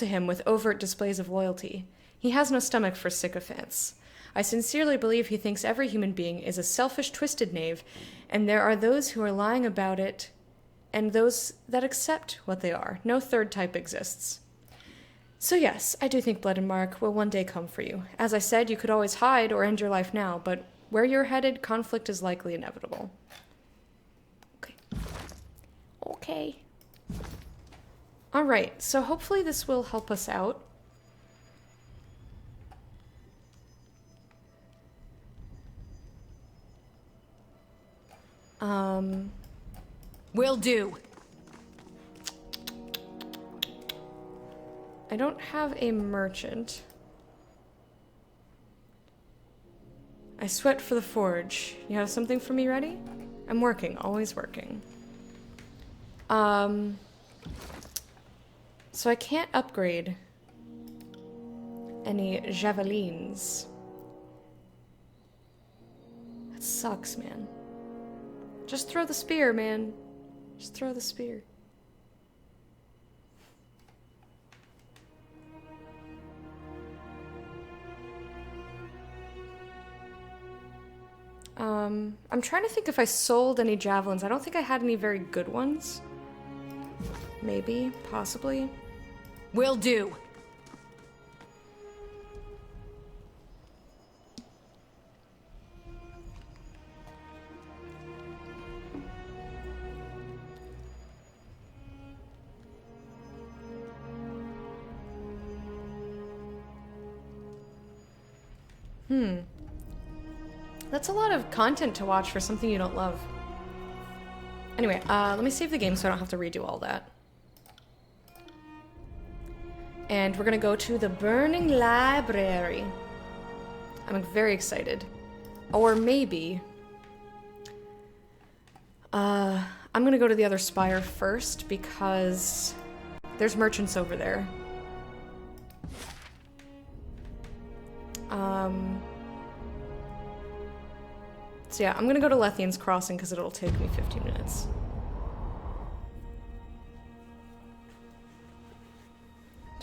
him with overt displays of loyalty. He has no stomach for sycophants. I sincerely believe he thinks every human being is a selfish, twisted knave, and there are those who are lying about it, and those that accept what they are. No third type exists. So yes, I do think Bledenmark will one day come for you. As I said, you could always hide or end your life now, but where you're headed, conflict is likely inevitable. Okay. Alright, so hopefully this will help us out. Will do. I don't have a merchant. I sweat for the forge. You have something for me ready? I'm working, always working. So I can't upgrade any javelins. That sucks, man. Just throw the spear, man. Just throw the spear. I'm trying to think if I sold any javelins. I don't think I had any very good ones. Maybe, possibly. Will do. That's a lot of content to watch for something you don't love. Anyway, let me save the game so I don't have to redo all that. And we're gonna go to the Burning Library. I'm very excited. Or maybe... I'm gonna go to the other spire first because there's merchants over there. So yeah, I'm gonna go to Lethian's Crossing because it'll take me 15 minutes.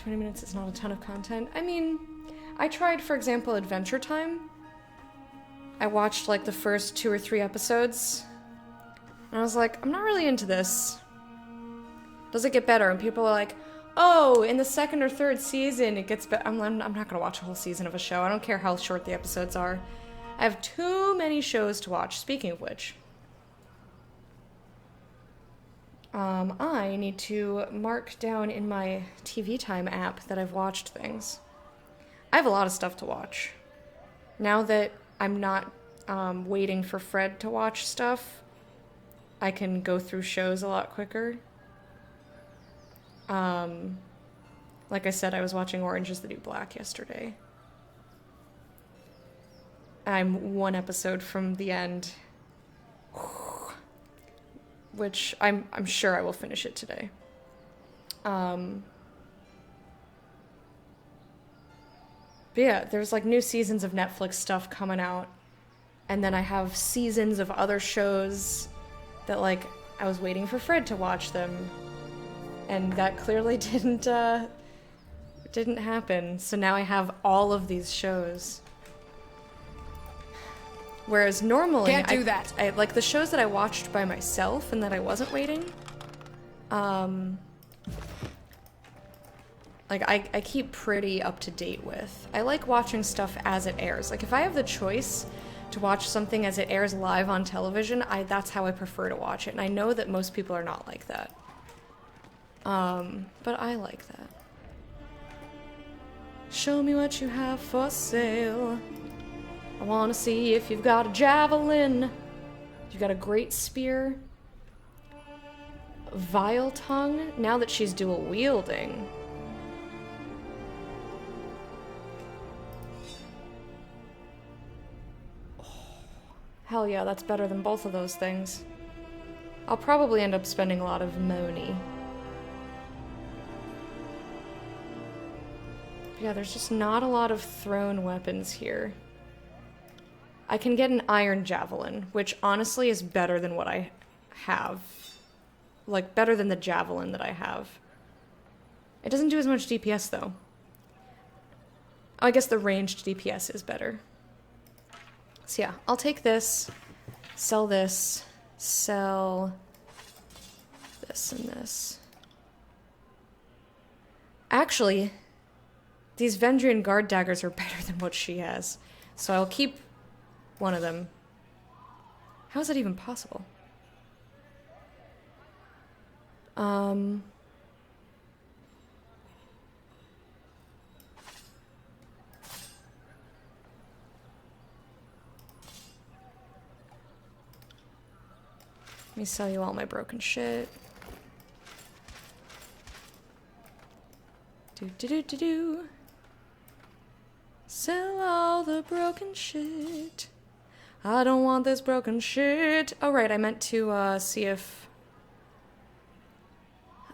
$20 is not a ton of content. I mean, I tried, for example, Adventure Time. I watched like the first 2 or 3 episodes. And I was like, I'm not really into this. Does it get better? And people are like, oh, in the 2nd or 3rd season it gets better. I'm not gonna watch a whole season of a show. I don't care how short the episodes are. I have too many shows to watch. Speaking of which, I need to mark down in my TV Time app that I've watched things. I have a lot of stuff to watch. Now that I'm not waiting for Fred to watch stuff, I can go through shows a lot quicker. Like I said, I was watching Orange is the New Black yesterday. I'm 1 episode from the end, which I'm sure I will finish it today. But yeah, there's like new seasons of Netflix stuff coming out, and then I have seasons of other shows that like I was waiting for Fred to watch them, and that clearly didn't happen. So now I have all of these shows. Whereas normally, Can't do that. I like the shows that I watched by myself and that I wasn't waiting. Like I keep pretty up to date with. I like watching stuff as it airs. Like if I have the choice to watch something as it airs live on television, that's how I prefer to watch it. And I know that most people are not like that. But I like that. Show me what you have for sale. I want to see if you've got a javelin. You've got a great spear. Vile tongue. Now that she's dual wielding. Oh, hell yeah, that's better than both of those things. I'll probably end up spending a lot of money. Yeah, there's just not a lot of thrown weapons here. I can get an iron javelin, which honestly is better than what I have. Like, better than the javelin that I have. It doesn't do as much DPS, though. I guess the ranged DPS is better. So yeah, I'll take this, sell this, sell this and this. Actually, these Vendrian guard daggers are better than what she has. So I'll keep one of them. How is that even possible? Let me sell you all my broken shit. Do. Sell all the broken shit. I don't want this broken shit. Oh, right, I meant to see if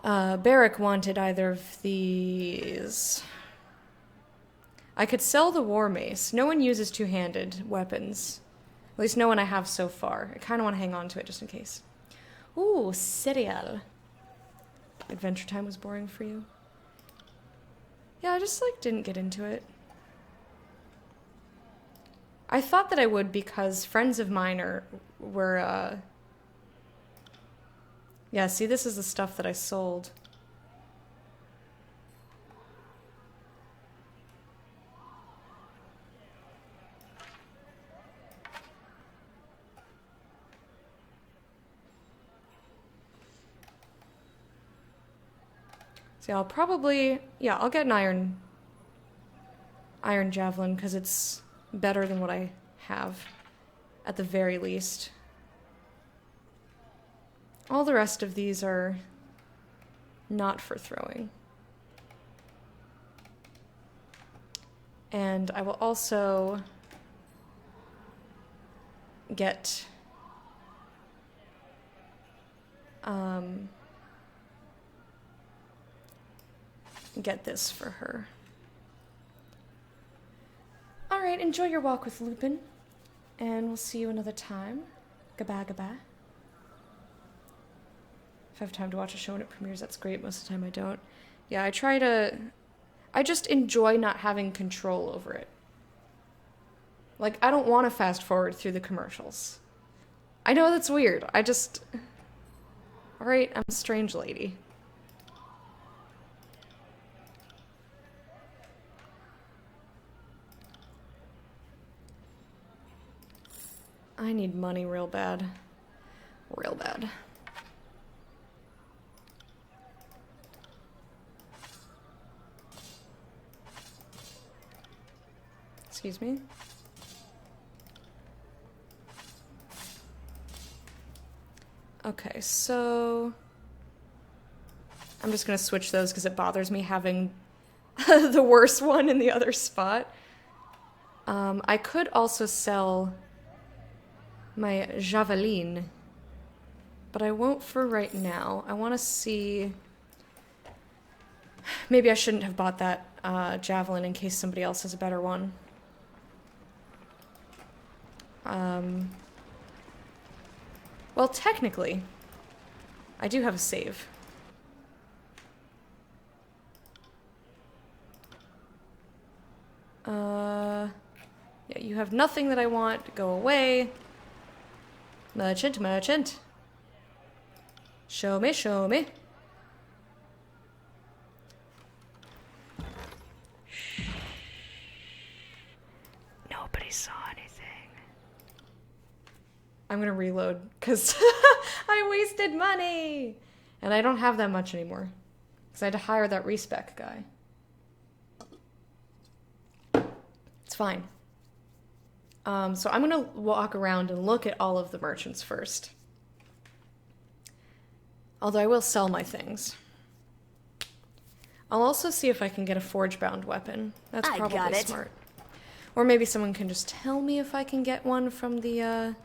Barrack wanted either of these. I could sell the war mace. No one uses two-handed weapons. At least no one I have so far. I kind of want to hang on to it just in case. Ooh, cereal. Adventure Time was boring for you? Yeah, I just, like, didn't get into it. I thought that I would because friends of mine were, yeah, see, this is the stuff that I sold. See, I'll probably, yeah, I'll get an iron javelin because it's better than what I have, at the very least. All the rest of these are not for throwing. And I will also get this for her. Alright, enjoy your walk with Lupin. And we'll see you another time. Goodbye, goodbye. If I have time to watch a show when it premieres, that's great. Most of the time I don't. Yeah, I just enjoy not having control over it. Like, I don't want to fast forward through the commercials. I know that's weird. Alright, I'm a strange lady. I need money real bad. Real bad. Excuse me? Okay, so I'm just gonna switch those because it bothers me having the worst one in the other spot. I could also sell my javelin, but I won't for right now. I want to see... Maybe I shouldn't have bought that javelin in case somebody else has a better one. Well, technically, I do have a save. Yeah, you have nothing that I want. Go away. Merchant, merchant. Show me, show me. Nobody saw anything. I'm gonna reload, because I wasted money! And I don't have that much anymore. Because I had to hire that respec guy. It's fine. So I'm gonna walk around and look at all of the merchants first. Although I will sell my things. I'll also see if I can get a forge-bound weapon. That's probably smart. Or maybe someone can just tell me if I can get one from the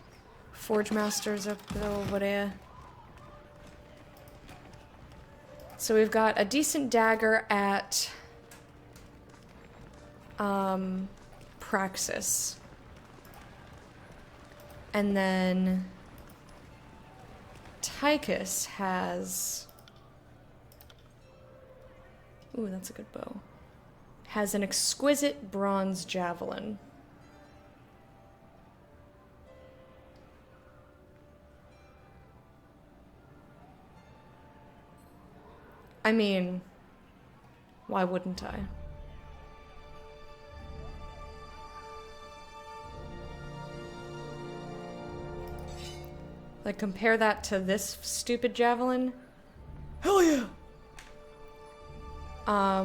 forge masters up over there. So we've got a decent dagger at Praxis. And then Tychus has... Ooh, that's a good bow. Has an exquisite bronze javelin. I mean, why wouldn't I? Like, compare that to this stupid javelin. Hell yeah! I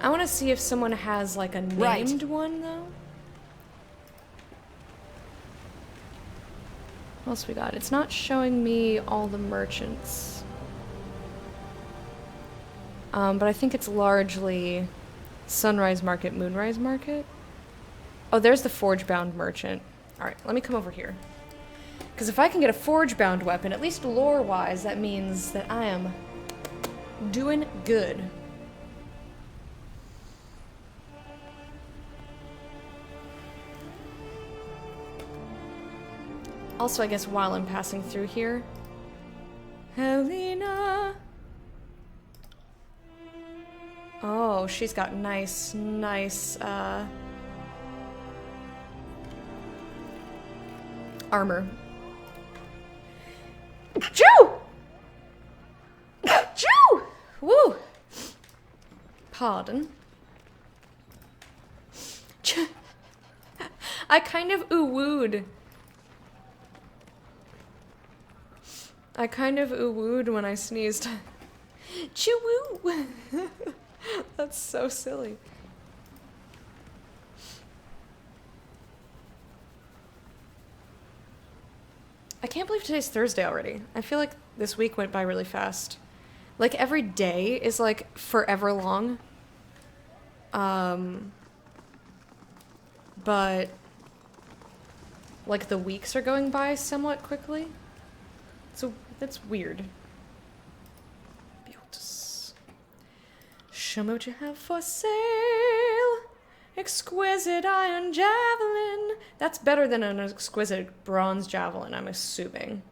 want to see if someone has, like, a named one, though. What else we got? It's not showing me all the merchants. But I think it's largely Sunrise Market, Moonrise Market. Oh, there's the forge-bound merchant. Alright, let me come over here. Because if I can get a forge-bound weapon, at least lore-wise, that means that I am doing good. Also, I guess while I'm passing through here... Helena! Oh, she's got nice, armor. Chew! Chew! Woo! Pardon. I kind of ooh-wooed. When I sneezed. Chew-woo! That's so silly. I can't believe today's Thursday already. I feel like this week went by really fast. Like, every day is, like, forever long. But, like, the weeks are going by somewhat quickly. So, that's weird. Beautiful. Show me what you have for sale. Exquisite iron javelin. That's better than an exquisite bronze javelin, I'm assuming.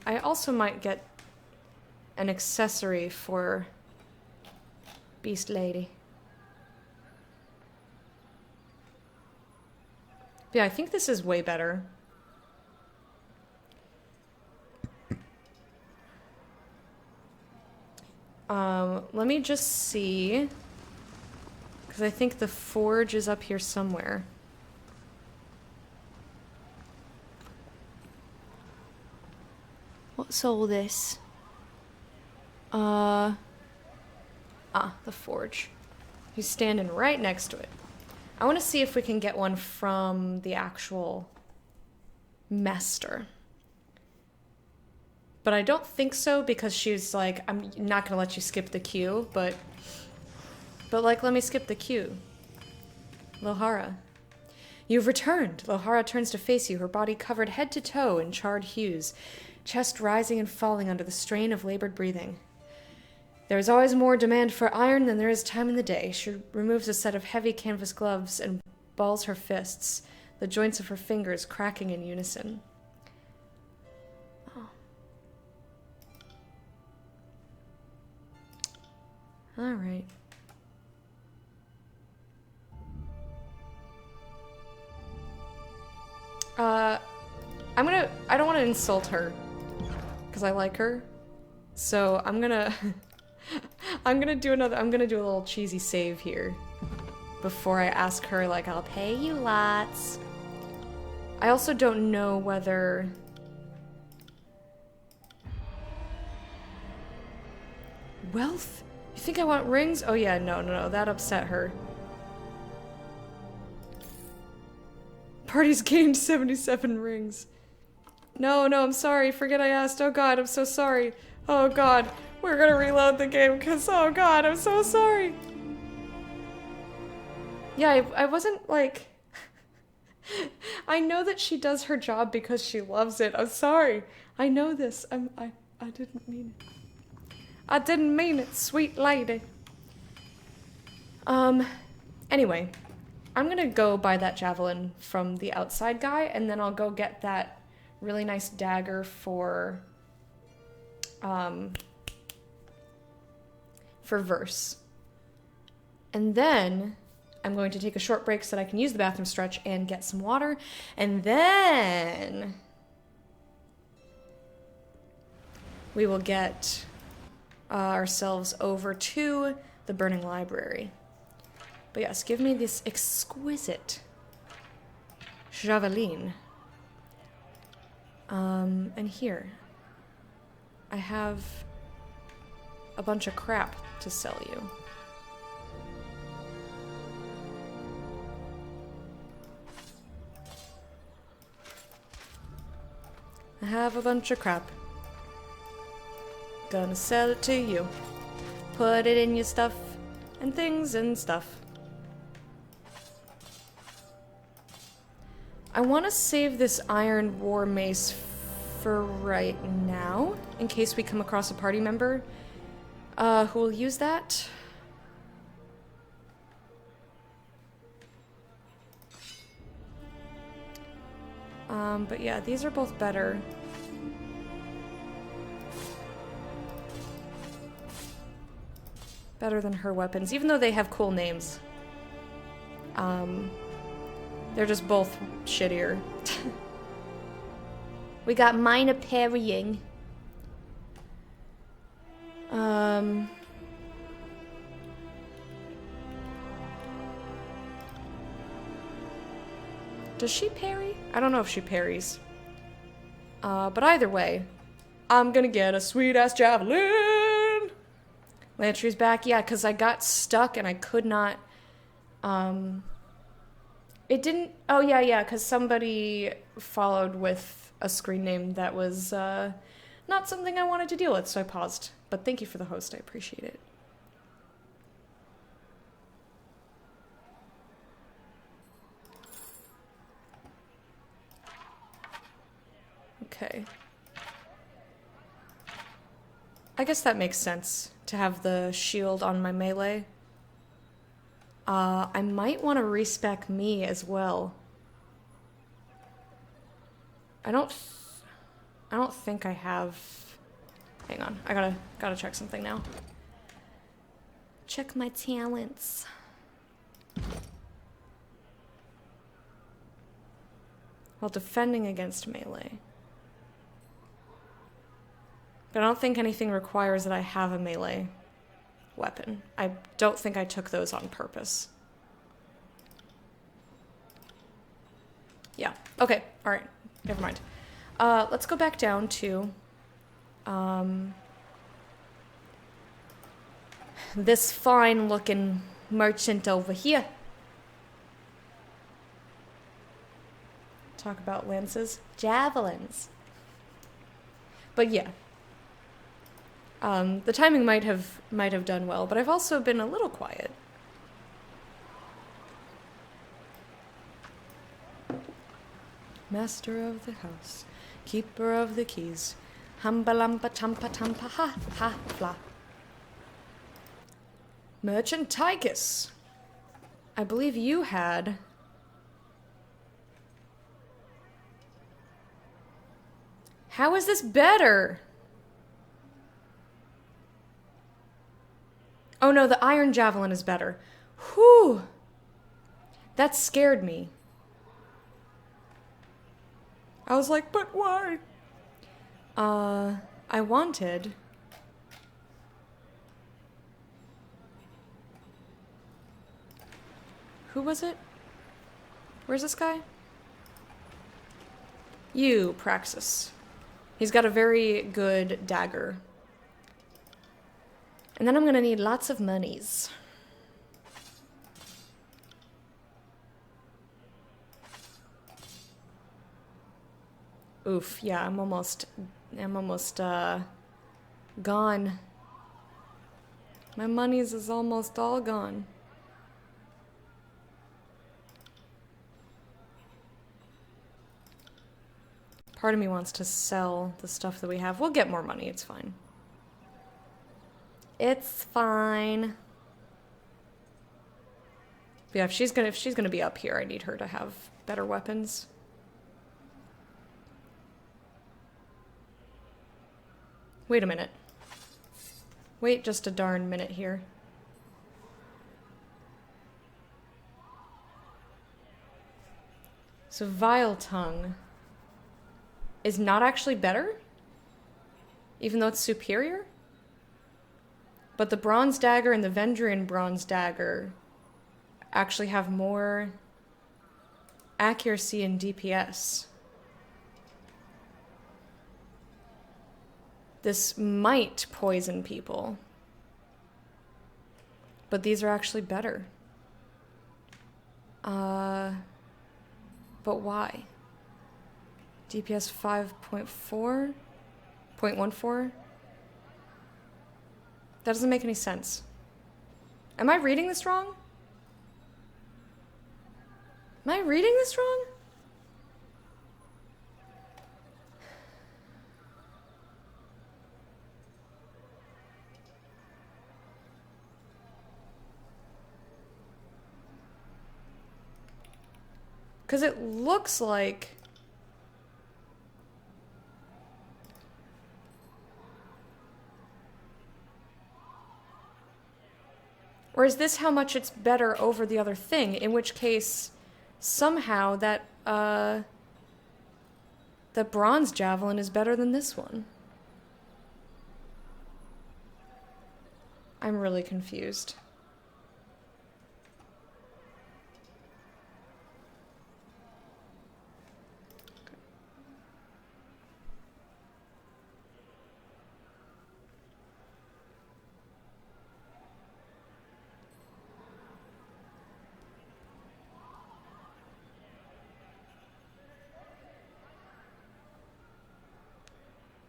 I also might get an accessory for Beast Lady. Yeah, I think this is way better. Let me just see. Because I think the forge is up here somewhere. What's all this? The forge. He's standing right next to it. I want to see if we can get one from the actual master. But I don't think so because she's like, I'm not going to let you skip the queue, but like, let me skip the queue. Lohara. You've returned. Lohara turns to face you, her body covered head to toe in charred hues, chest rising and falling under the strain of labored breathing. There is always more demand for iron than there is time in the day. She removes a set of heavy canvas gloves and balls her fists, the joints of her fingers cracking in unison. Oh. All right. I don't want to insult her, because I like her. So I'm gonna do a little cheesy save here before I ask her, like, I'll pay you lots. I also don't know whether... Wealth? You think I want rings? Oh yeah, no, that upset her. Party's gained 77 rings. No, I'm sorry, forget I asked. Oh god, I'm so sorry. Oh god, we're gonna reload the game because, oh god, I'm so sorry. Yeah, I wasn't like... I know that she does her job because she loves it. I'm sorry. I know this. I didn't mean it. I didn't mean it, sweet lady. Anyway, I'm gonna go buy that javelin from the outside guy, and then I'll go get that really nice dagger for Verse. And then I'm going to take a short break so that I can use the bathroom stretch and get some water, and then we will get ourselves over to the Burning Library. But yes, give me this exquisite javelin. And here, I have a bunch of crap to sell you. I have a bunch of crap. Gonna sell it to you. Put it in your stuff and things and stuff. I want to save this iron war mace for right now, in case we come across a party member who will use that. But yeah, these are both better. Better than her weapons, even though they have cool names. They're just both shittier. We got minor parrying. Does she parry? I don't know if she parries. But either way, I'm gonna get a sweet-ass javelin! Lantry's back, yeah, because I got stuck and I could not, it didn't, oh yeah, because somebody followed with a screen name that was, not something I wanted to deal with, so I paused. But thank you for the host, I appreciate it. Okay. I guess that makes sense, to have the shield on my melee. I might want to respec me as well. I don't think I have... Hang on, I gotta check something now. Check my talents. While defending against melee. But I don't think anything requires that I have a melee weapon. I don't think I took those on purpose. Yeah, okay, alright, never mind. Let's go back down to this fine looking merchant over here. Talk about lances. Javelins. But yeah. The timing might have done well, but I've also been a little quiet. Master of the house, keeper of the keys, humba-lumba tampa ha ha fla. Merchant Tychus. I believe you had... How is this better? Oh no, the iron javelin is better. Whew! That scared me. I was like, but why? I wanted... Who was it? Where's this guy? You, Praxis. He's got a very good dagger. And then I'm gonna need lots of monies. Oof, yeah, I'm almost gone. My monies is almost all gone. Part of me wants to sell the stuff that we have. We'll get more money, it's fine. It's fine. But yeah, if she's gonna be up here, I need her to have better weapons. Wait a minute. Wait just a darn minute here. So Vile Tongue is not actually better? Even though it's superior? But the Bronze Dagger and the Vendrian Bronze Dagger actually have more accuracy and DPS. This might poison people. But these are actually better. But why? DPS 5.4? 0.14? That doesn't make any sense. Am I reading this wrong? Am I reading this wrong? Because it looks like... Or is this how much it's better over the other thing? In which case, somehow that, the bronze javelin is better than this one. I'm really confused.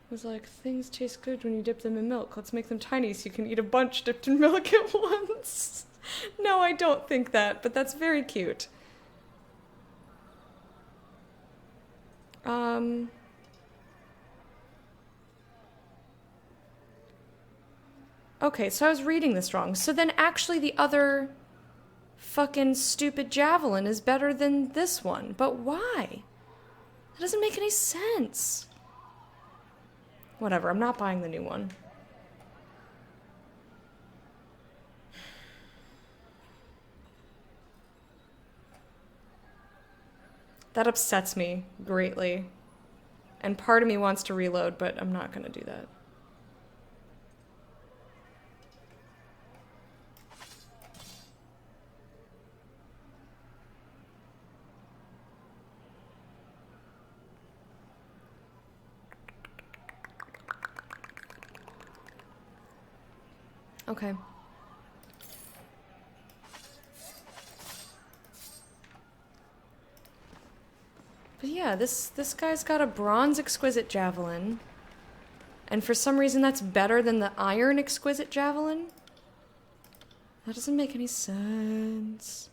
It was like, things taste good when you dip them in milk. Let's make them tiny so you can eat a bunch dipped in milk at once. No, I don't think that, but that's very cute. Okay, so I was reading this wrong. So then actually the other fucking stupid javelin is better than this one. But why? That doesn't make any sense. Whatever, I'm not buying the new one. That upsets me greatly. And part of me wants to reload, but I'm not gonna do that. Okay. But yeah, this guy's got a bronze exquisite javelin. And for some reason that's better than the iron exquisite javelin? That doesn't make any sense.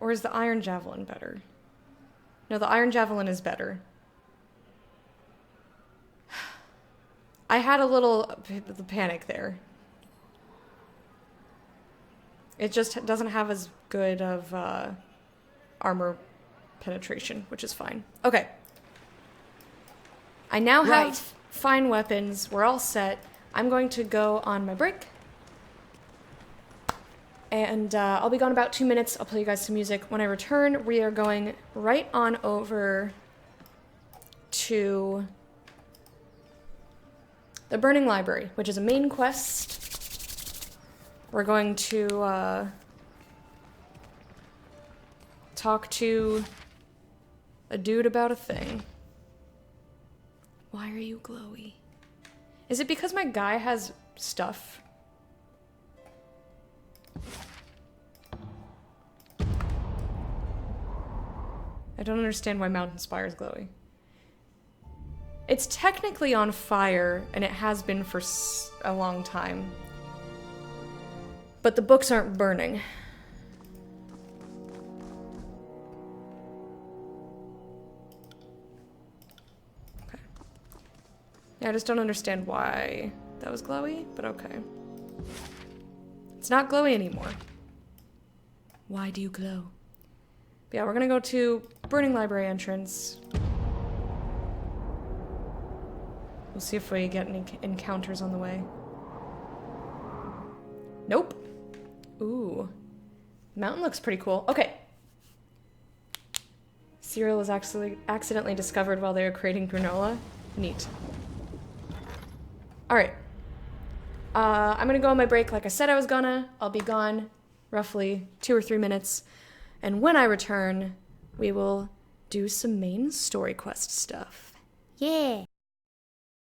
Or is the iron javelin better? No, the iron javelin is better. I had a little panic there. It just doesn't have as good of armor penetration, which is fine. Okay. I now have fine weapons. We're all set. I'm going to go on my break. And I'll be gone about 2 minutes. I'll play you guys some music. When I return, we are going right on over to the Burning Library, which is a main quest. We're going to talk to a dude about a thing. Why are you glowy? Is it because my guy has stuff? I don't understand why Mountain Spire is glowy. It's technically on fire, and it has been for a long time. But the books aren't burning. Okay. Yeah, I just don't understand why that was glowy, but okay. It's not glowy anymore. Why do you glow? But yeah, we're gonna go to Burning Library entrance. We'll see if we get any encounters on the way. Nope. Ooh. Mountain looks pretty cool. Okay. Cereal was actually accidentally discovered while they were creating granola. Neat. Alright. I'm gonna go on my break like I said I was gonna. I'll be gone roughly 2 or 3 minutes. And when I return, we will do some main story quest stuff. Yeah.